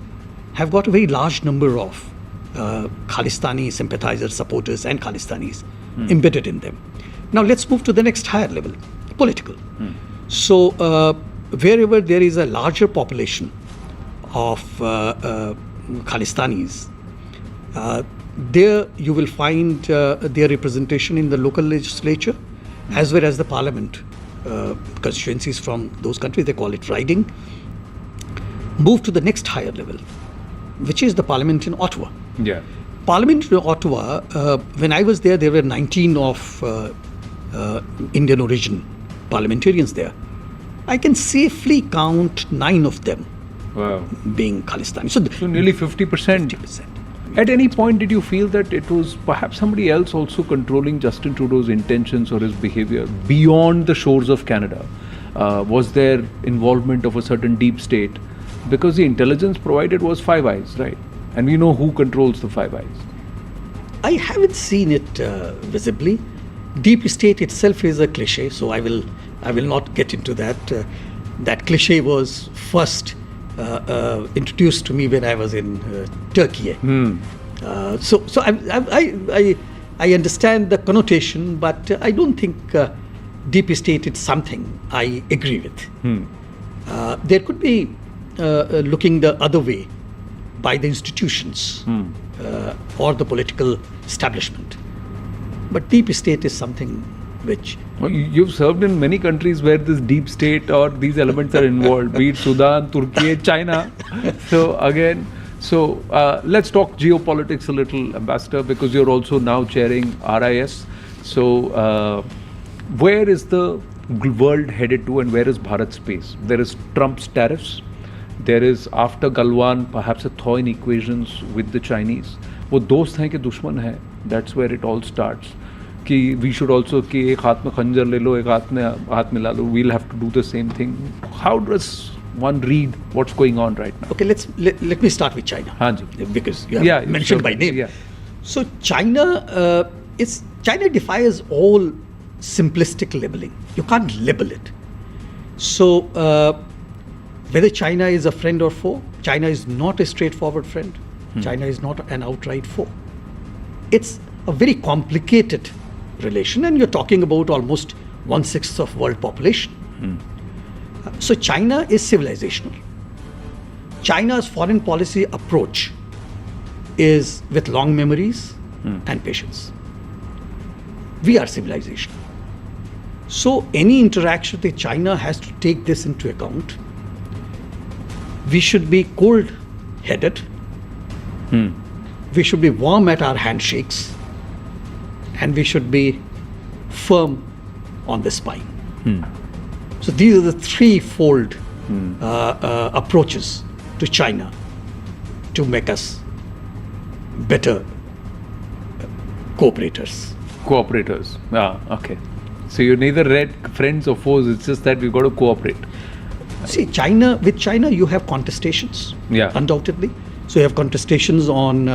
have got a very large number of Khalistani sympathizers, supporters and Khalistanis embedded in them. Now let's move to the next higher level, political. So wherever there is a larger population of Khalistanis, there you will find their representation in the local legislature as well as the parliament constituencies from those countries. They call it riding. Move to the next higher level, which is the parliament in Ottawa. Yeah. Parliament in Ottawa, when I was there were 19 of Indian origin parliamentarians there. I can safely count 9 of them Wow. being Khalistani. So nearly 50%. 50%. At any point, did you feel that it was perhaps somebody else also controlling Justin Trudeau's intentions or his behavior beyond the shores of Canada? Was there involvement of a certain deep state? Because the intelligence provided was Five Eyes, right? And we know who controls the Five Eyes. I haven't seen it visibly. Deep state itself is a cliche, so I will not get into that. That cliche was first introduced to me when I was in Turkey. So I understand the connotation, but I don't think deep state is something I agree with. There could be looking the other way by the institutions or the political establishment. But deep state is something which... Well, you've served in many countries where this deep state or these elements are involved, be it Sudan, Turkey, China. So let's talk geopolitics a little, Ambassador, because you're also now chairing RIS. So where is the world headed to and where is Bharat's space? There is Trump's tariffs. There is, after Galwan, perhaps a thaw in equations with the Chinese. वो दोस्त हैं कि दुश्मन है? That's where it all starts. कि we should also कि एक हाथ में खंजर ले लो, एक हाथ में ला लो. We'll have to do the same thing. How does one read what's going on right now? Okay, let me start with China. हाँ जी. Because you have mentioned by name. Yeah. So China defies all simplistic labeling. You can't label it. So whether China is a friend or foe, China is not a straightforward friend. China is not an outright foe. It's a very complicated relation, and you're talking about almost 1/6 of world population. So China is civilizational. China's foreign policy approach is with long memories and patience. We are civilizational. So any interaction with China has to take this into account. We should be cold-headed. We should be warm at our handshakes, and we should be firm on the spine. So these are the threefold approaches to China to make us better cooperators. Okay. So you're neither friends or foes, it's just that we've got to cooperate. See, with China you have contestations, undoubtedly. So you have contestations on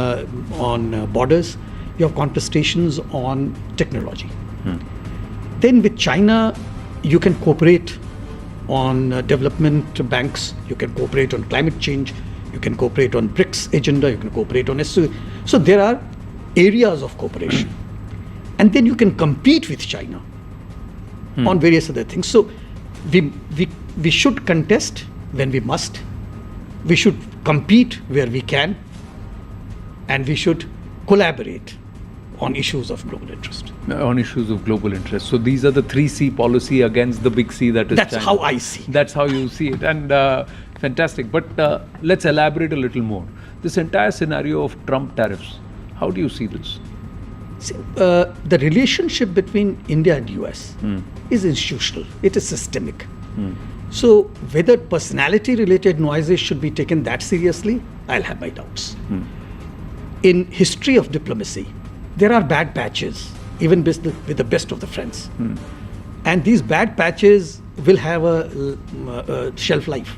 borders, you have contestations on technology. Then with China, you can cooperate on development banks, you can cooperate on climate change, you can cooperate on BRICS agenda, you can cooperate on SU. So there are areas of cooperation. And then you can compete with China on various other things. So we should contest when we must. We should compete where we can, and we should collaborate on issues of global interest. So these are the 3C policy against the big C, that is That's China. how I see. That's how you see it. And fantastic. But let's elaborate a little more. This entire scenario of Trump tariffs, how do you see this? See, the relationship between India and US is institutional. It is systemic. So whether personality-related noises should be taken that seriously, I'll have my doubts. In history of diplomacy, there are bad patches, even with the best of the friends. And these bad patches will have a shelf life.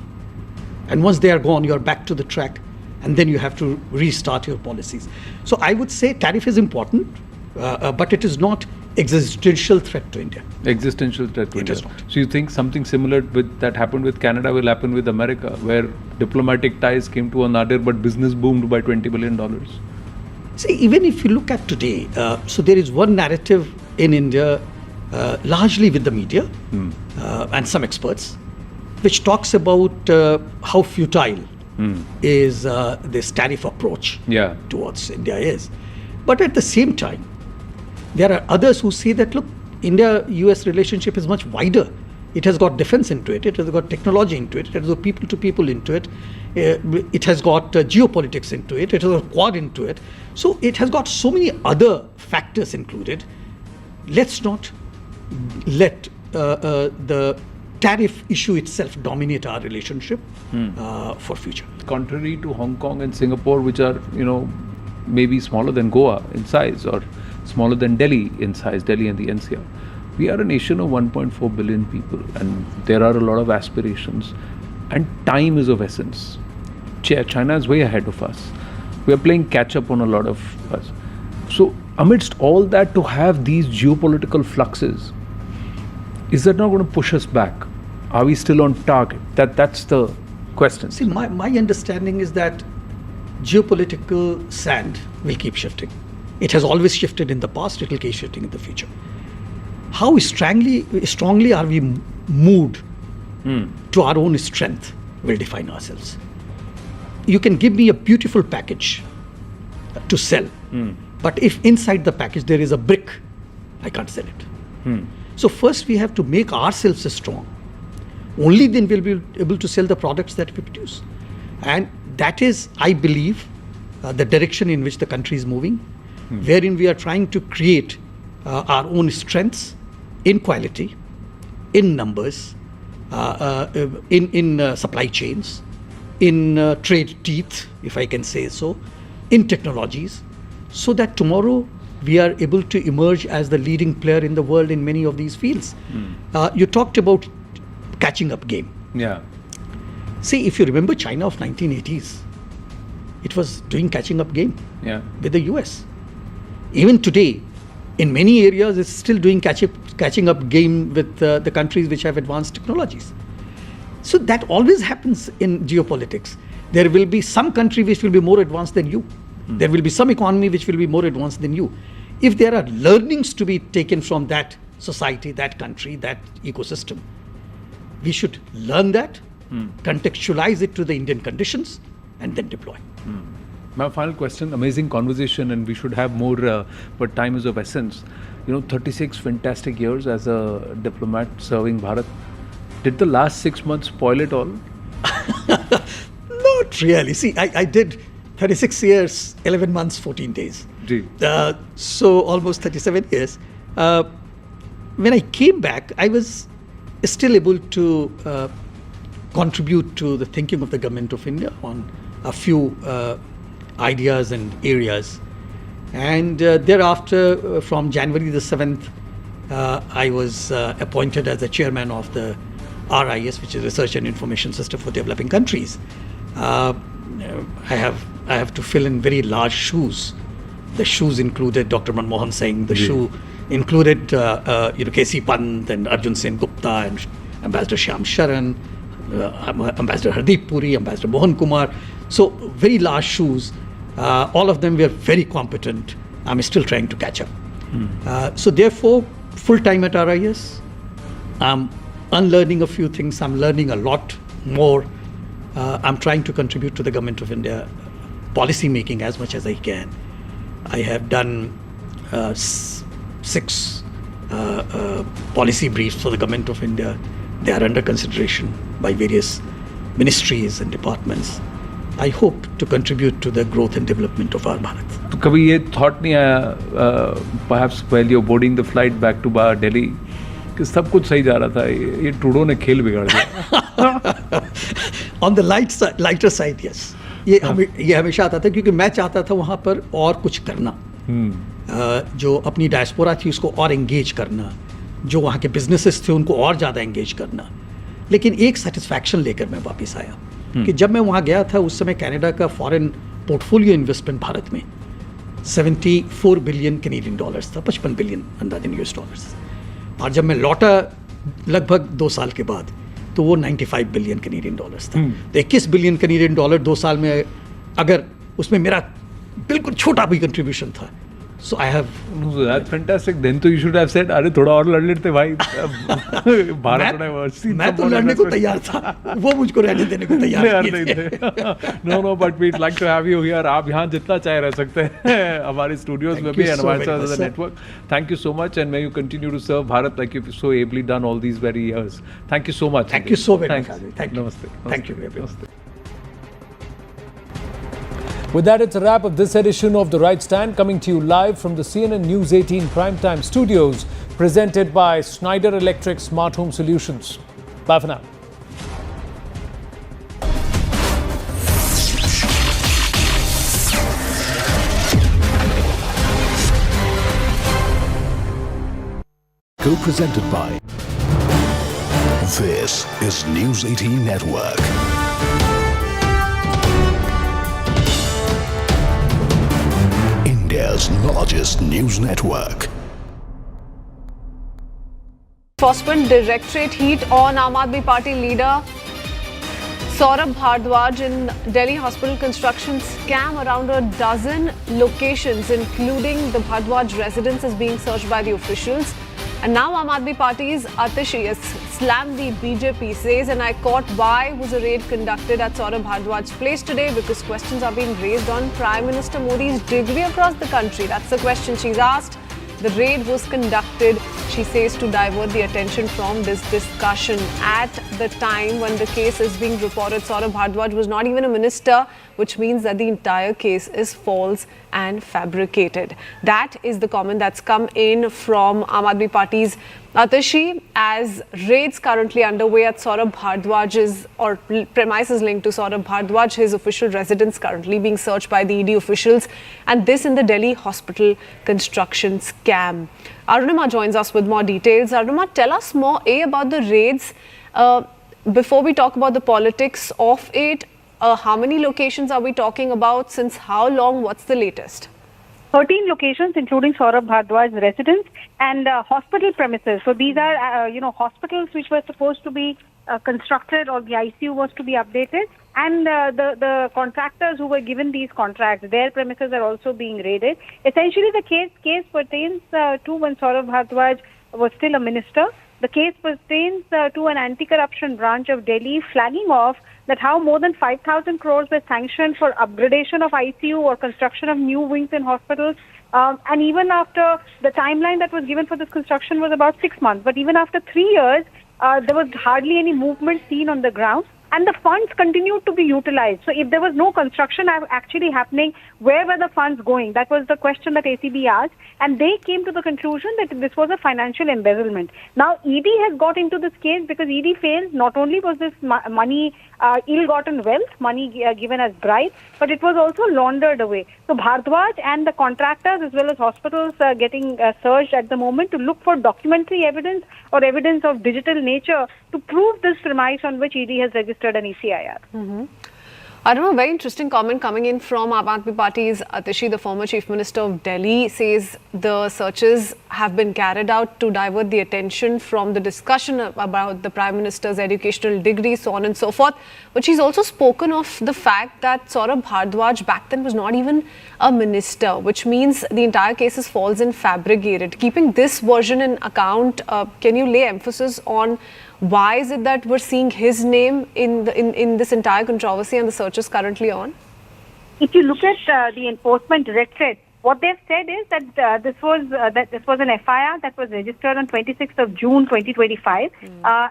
And once they are gone, you're back to the track, and then you have to restart your policies. So I would say tariff is important, but it is not existential threat to India. Existential threat to It India. is not. So you think something similar that happened with Canada will happen with America, where diplomatic ties came to a nadir, but business boomed by $20 billion? See, even if you look at today, so there is one narrative in India, largely with the media and some experts, which talks about how futile is this tariff approach towards India is. But at the same time, there are others who say that, look, India-US relationship is much wider. It has got defense into it, it has got technology into it, it has got people-to-people into it, it has got geopolitics into it, it has got Quad into it. So it has got so many other factors included. Let's not let the tariff issue itself dominate our relationship for future. Contrary to Hong Kong and Singapore, which are, maybe smaller than Goa in size or smaller than Delhi in size, Delhi and the NCR, we are a nation of 1.4 billion people, and there are a lot of aspirations, and time is of essence. China is way ahead of us. We are playing catch up on a lot of us. So amidst all that, to have these geopolitical fluxes, is that not going to push us back? Are we still on target? That's the question. See, my understanding is that geopolitical sand will keep shifting. It has always shifted in the past, it will keep shifting in the future. How strongly are we moved to our own strength will define ourselves. You can give me a beautiful package to sell, but if inside the package there is a brick, I can't sell it. So first we have to make ourselves strong. Only then we'll be able to sell the products that we produce. And that is, I believe, the direction in which the country is moving, wherein we are trying to create our own strengths in quality, in numbers, in supply chains, in trade teeth, if I can say so, in technologies, so that tomorrow we are able to emerge as the leading player in the world in many of these fields. You talked about catching up game. Yeah. See, if you remember China of 1980s, it was doing catching up game with the US. Even today, in many areas, it's still doing catching up game with the countries which have advanced technologies. So that always happens in geopolitics. There will be some country which will be more advanced than you. There will be some economy which will be more advanced than you. If there are learnings to be taken from that society, that country, that ecosystem, we should learn that, contextualize it to the Indian conditions, and then deploy. My final question, amazing conversation, and we should have more, but time is of essence. 36 fantastic years as a diplomat serving Bharat. Did the last 6 months spoil it all? Not really. See, I did 36 years, 11 months, 14 days. So almost 37 years. When I came back, I was still able to contribute to the thinking of the government of India on a few ideas and areas. And thereafter, from January the 7th, I was appointed as the chairman of the RIS, which is Research and Information System for Developing Countries. I have to fill in very large shoes. The shoes included Dr. Manmohan Singh. The shoe included K.C. Pant and Arjun Sen Gupta and Ambassador Shyam Sharan, Ambassador Hardeep Puri, Ambassador Mohan Kumar. So very large shoes. All of them were very competent. I'm still trying to catch up. So therefore, full time at RIS. I'm unlearning a few things. I'm learning a lot more. I'm trying to contribute to the government of India policy making as much as I can. I have done 6 policy briefs for the government of India. They are under consideration by various ministries and departments. I hope to contribute to the growth and development of our Bharat. तो कभी ये thought नहीं आया, perhaps while you're boarding the flight back to Delhi, कि सब कुछ सही जा रहा था, ये ट्रूडो ने खेल बिगाड़ दिया? On the lighter side, yes. ये हमेशा आता था क्योंकि मैं चाहता था वहाँ पर और कुछ करना, जो अपनी डायस्पोरा थी उसको और एंगेज करना, जो वहाँ के बिजनेसेस थे उनको और ज़्यादा एंगेज करना. लेकिन एक सेटिस्फैक्शन लेकर मैं वापस आया कि जब मैं वहाँ गया था उस समय कनाडा का फॉरेन पोर्टफोलियो इन्वेस्टमेंट भारत में 74 बिलियन कैनेडियन डॉलर्स था, 55 बिलियन अंदाजन US डॉलर्स. और जब मैं लौटा लगभग 2 साल के बाद तो वो 95 बिलियन कैनेडियन डॉलर्स था. तो 21 बिलियन कैनेडियन डॉलर 2 साल में, अगर उसमें मेरा बिल्कुल छोटा भी कंट्रीब्यूशन था, so I have. No, that's fantastic. Then तो you should have said, अरे थोड़ा और लड़ लेते भाई. भारत मैं तो लड़ने को तैयार था, वो मुझको रहने देने को तैयार नहीं थे. No, but we'd like to have you here. आप यहाँ जितना चाहे रह सकते हैं हमारे स्टूडियोज में भी and हमारे साथ as a network. Thank you so much, and may you continue to serve Bharat like you've so ably done all these very years. Thank you so much. Thank you so very much. Thank you. Namaste. Thank you very much. With that, it's a wrap of this edition of The Right Stand, coming to you live from the CNN News 18 primetime studios. presented by Schneider Electric Smart Home Solutions. Bye for now. Co-presented by. This is News18 Network. India's largest news network. Enforcement Directorate heat on Aam Aadmi Party leader Saurabh Bhardwaj in Delhi hospital construction scam. Around a dozen locations, including the Bhardwaj residence, is being searched by the officials. And now Aam Aadmi Party's Atishi has slammed the BJP, says, and I quote, why was a raid conducted at Saurabh Bhardwaj's place today? Because questions are being raised on Prime Minister Modi's degree across the country. That's the question she's asked. The raid was conducted, she says, to divert the attention from this discussion. At the time when the case is being reported, Saurabh Bhardwaj was not even a minister, which means that the entire case is false and fabricated. That is the comment that's come in from Aam Aadmi Party's Atishi, as raids currently underway at Saurabh Bhardwaj's, or premises linked to Saurabh Bhardwaj, his official residence, currently being searched by the ED officials, and this in the Delhi hospital construction scam. Arunima joins us with more details. Arunima, tell us more about the raids. Before we talk about the politics of it, how many locations are we talking about? Since how long? What's the latest? 13 locations, including Saurabh Bhardwaj's residence and hospital premises. So these are, hospitals which were supposed to be constructed, or the ICU was to be updated. And the contractors who were given these contracts, their premises are also being raided. Essentially, the case pertains to when Saurabh Bhardwaj was still a minister. The case pertains to an anti-corruption branch of Delhi flagging off that how more than 5,000 crores were sanctioned for upgradation of ICU or construction of new wings in hospitals. And even after the timeline that was given for this construction was about 6 months. But even after 3 years, there was hardly any movement seen on the ground. And the funds continued to be utilized. So if there was no construction actually happening, where were the funds going? That was the question that ACB asked. And they came to the conclusion that this was a financial embezzlement. Now, ED has got into this case because ED failed. Not only was this money ill-gotten wealth, money given as bribe, but it was also laundered away. So Bhardwaj and the contractors as well as hospitals are getting searched at the moment to look for documentary evidence or evidence of digital nature to prove this premise on which ED has registered an ECIR. I don't know, very interesting comment coming in from Aam Aadmi Party's Atishi, the former Chief Minister of Delhi, says the searches have been carried out to divert the attention from the discussion about the Prime Minister's educational degree, so on and so forth. But she's also spoken of the fact that Saurabh Bhardwaj back then was not even a minister, which means the entire case is false and fabricated. Keeping this version in account, can you lay emphasis on why is it that we're seeing his name in this entire controversy and the searches currently on? If you look at the Enforcement Directorate, what they've said is that this was an FIR that was registered on 26th of June 2025,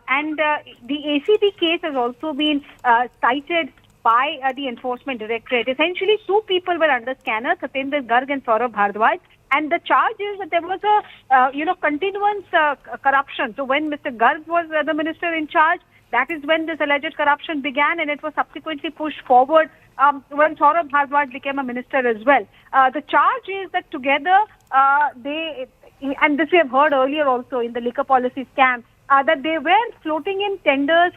and the ACB case has also been cited by the Enforcement Directorate. Essentially, two people were under scanner, Satendra Garg and Saurabh Bhardwaj. And the charge is that there was a continuance corruption. So when Mr. Garg was the minister in charge, that is when this alleged corruption began, and it was subsequently pushed forward when Saurabh Bhardwaj became a minister as well. The charge is that together and this we have heard earlier also in the liquor policy scam, that they were floating in tenders,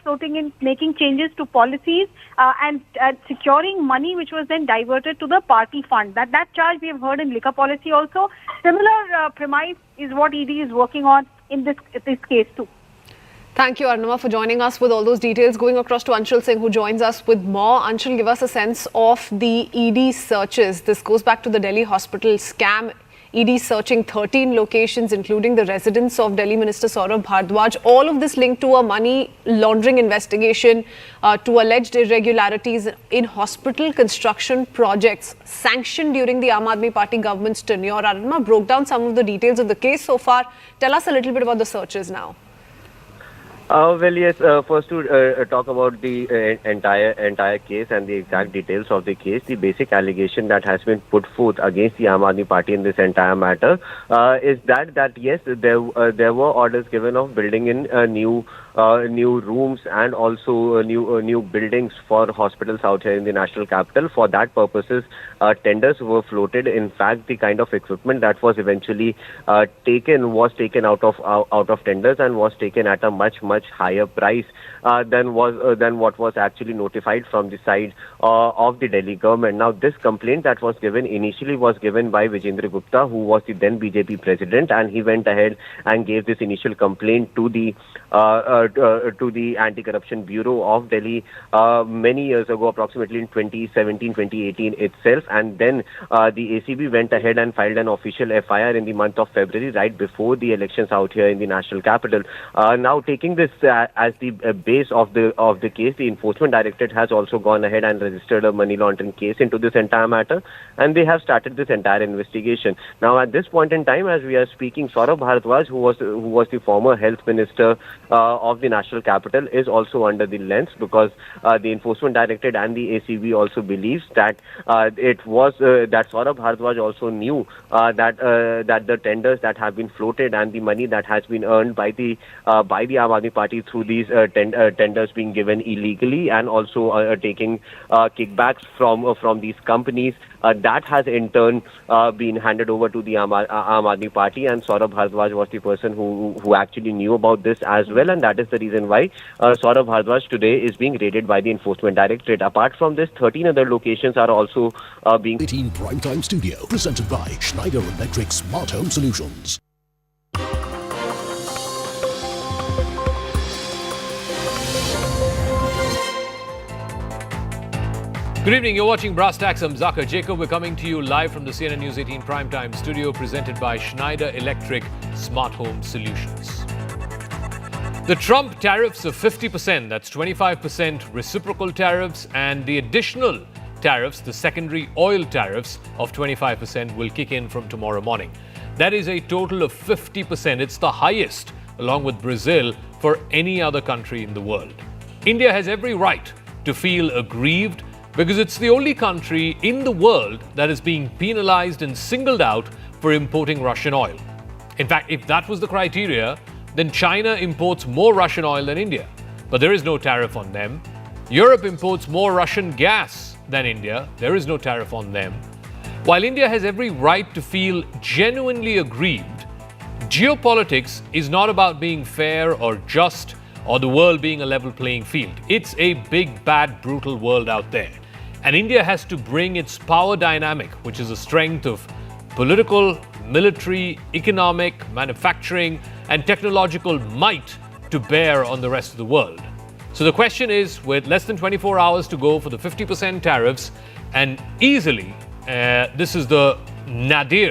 making changes to policies and securing money which was then diverted to the party fund. That charge we have heard in liquor policy also. Similar premise is what ED is working on in this case too. Thank you, Arunima, for joining us with all those details. Going across to Anshul Singh, who joins us with more. Anshul, give us a sense of the ED searches. This goes back to the Delhi hospital scam. ED searching 13 locations, including the residence of Delhi Minister Saurabh Bhardwaj. All of this linked to a money laundering investigation, to alleged irregularities in hospital construction projects sanctioned during the Aam Aadmi Party government's tenure. Arunima broke down some of the details of the case so far. Tell us a little bit about the searches now. Well, yes. First, to talk about the entire case and the exact details of the case, the basic allegation that has been put forth against the Aam Aadmi Party in this entire matter is that yes, there were orders given of building in new rooms and also new buildings for hospitals out here in the national capital. For that purposes, tenders were floated. In fact, the kind of equipment that was eventually taken out of tenders and was taken at a much higher price than what was actually notified from the side of the Delhi government. Now, this complaint that was given initially was given by Vijendra Gupta, who was the then BJP president, and he went ahead and gave this initial complaint to the Anti-Corruption Bureau of Delhi many years ago, approximately in 2017, 2018 itself, and then the ACB went ahead and filed an official FIR in the month of February, right before the elections out here in the national capital. Now, taking this as the base of the case, the Enforcement Directorate has also gone ahead and registered a money laundering case into this entire matter, and they have started this entire investigation. Now, at this point in time, as we are speaking, Saurabh Bhardwaj, who was the former health minister of the national capital, is also under the lens, because the Enforcement Directorate and the ACB also believes that it was that Saurabh Bhardwaj also knew that the tenders that have been floated and the money that has been earned by the Aam Aadmi Party through these tenders being given illegally, and also taking kickbacks from these companies, that has in turn been handed over to the Aam Aadmi Party, and Saurabh Bhardwaj was the person who actually knew about this as well, and that is the reason why Saurabh Bhardwaj today is being raided by the Enforcement Directorate. Apart from this, 13 other locations are also being... 18 Primetime Studio, presented by Schneider Electric Smart Home Solutions. Good evening, you're watching Brass Tacks. I'm Zaka Jacob. We're coming to you live from the CNN News 18 Primetime Studio, presented by Schneider Electric Smart Home Solutions. The Trump tariffs of 50%, that's 25% reciprocal tariffs, and the additional tariffs, the secondary oil tariffs of 25%, will kick in from tomorrow morning. That is a total of 50%. It's the highest, along with Brazil, for any other country in the world. India has every right to feel aggrieved, because it's the only country in the world that is being penalized and singled out for importing Russian oil. In fact, if that was the criteria, then China imports more Russian oil than India, but there is no tariff on them. Europe imports more Russian gas than India. There is no tariff on them. While India has every right to feel genuinely aggrieved, geopolitics is not about being fair or just or the world being a level playing field. It's a big, bad, brutal world out there. And India has to bring its power dynamic, which is a strength of political, military, economic, manufacturing, and technological might to bear on the rest of the world. So the question is, with less than 24 hours to go for the 50% tariffs, and easily, this is the nadir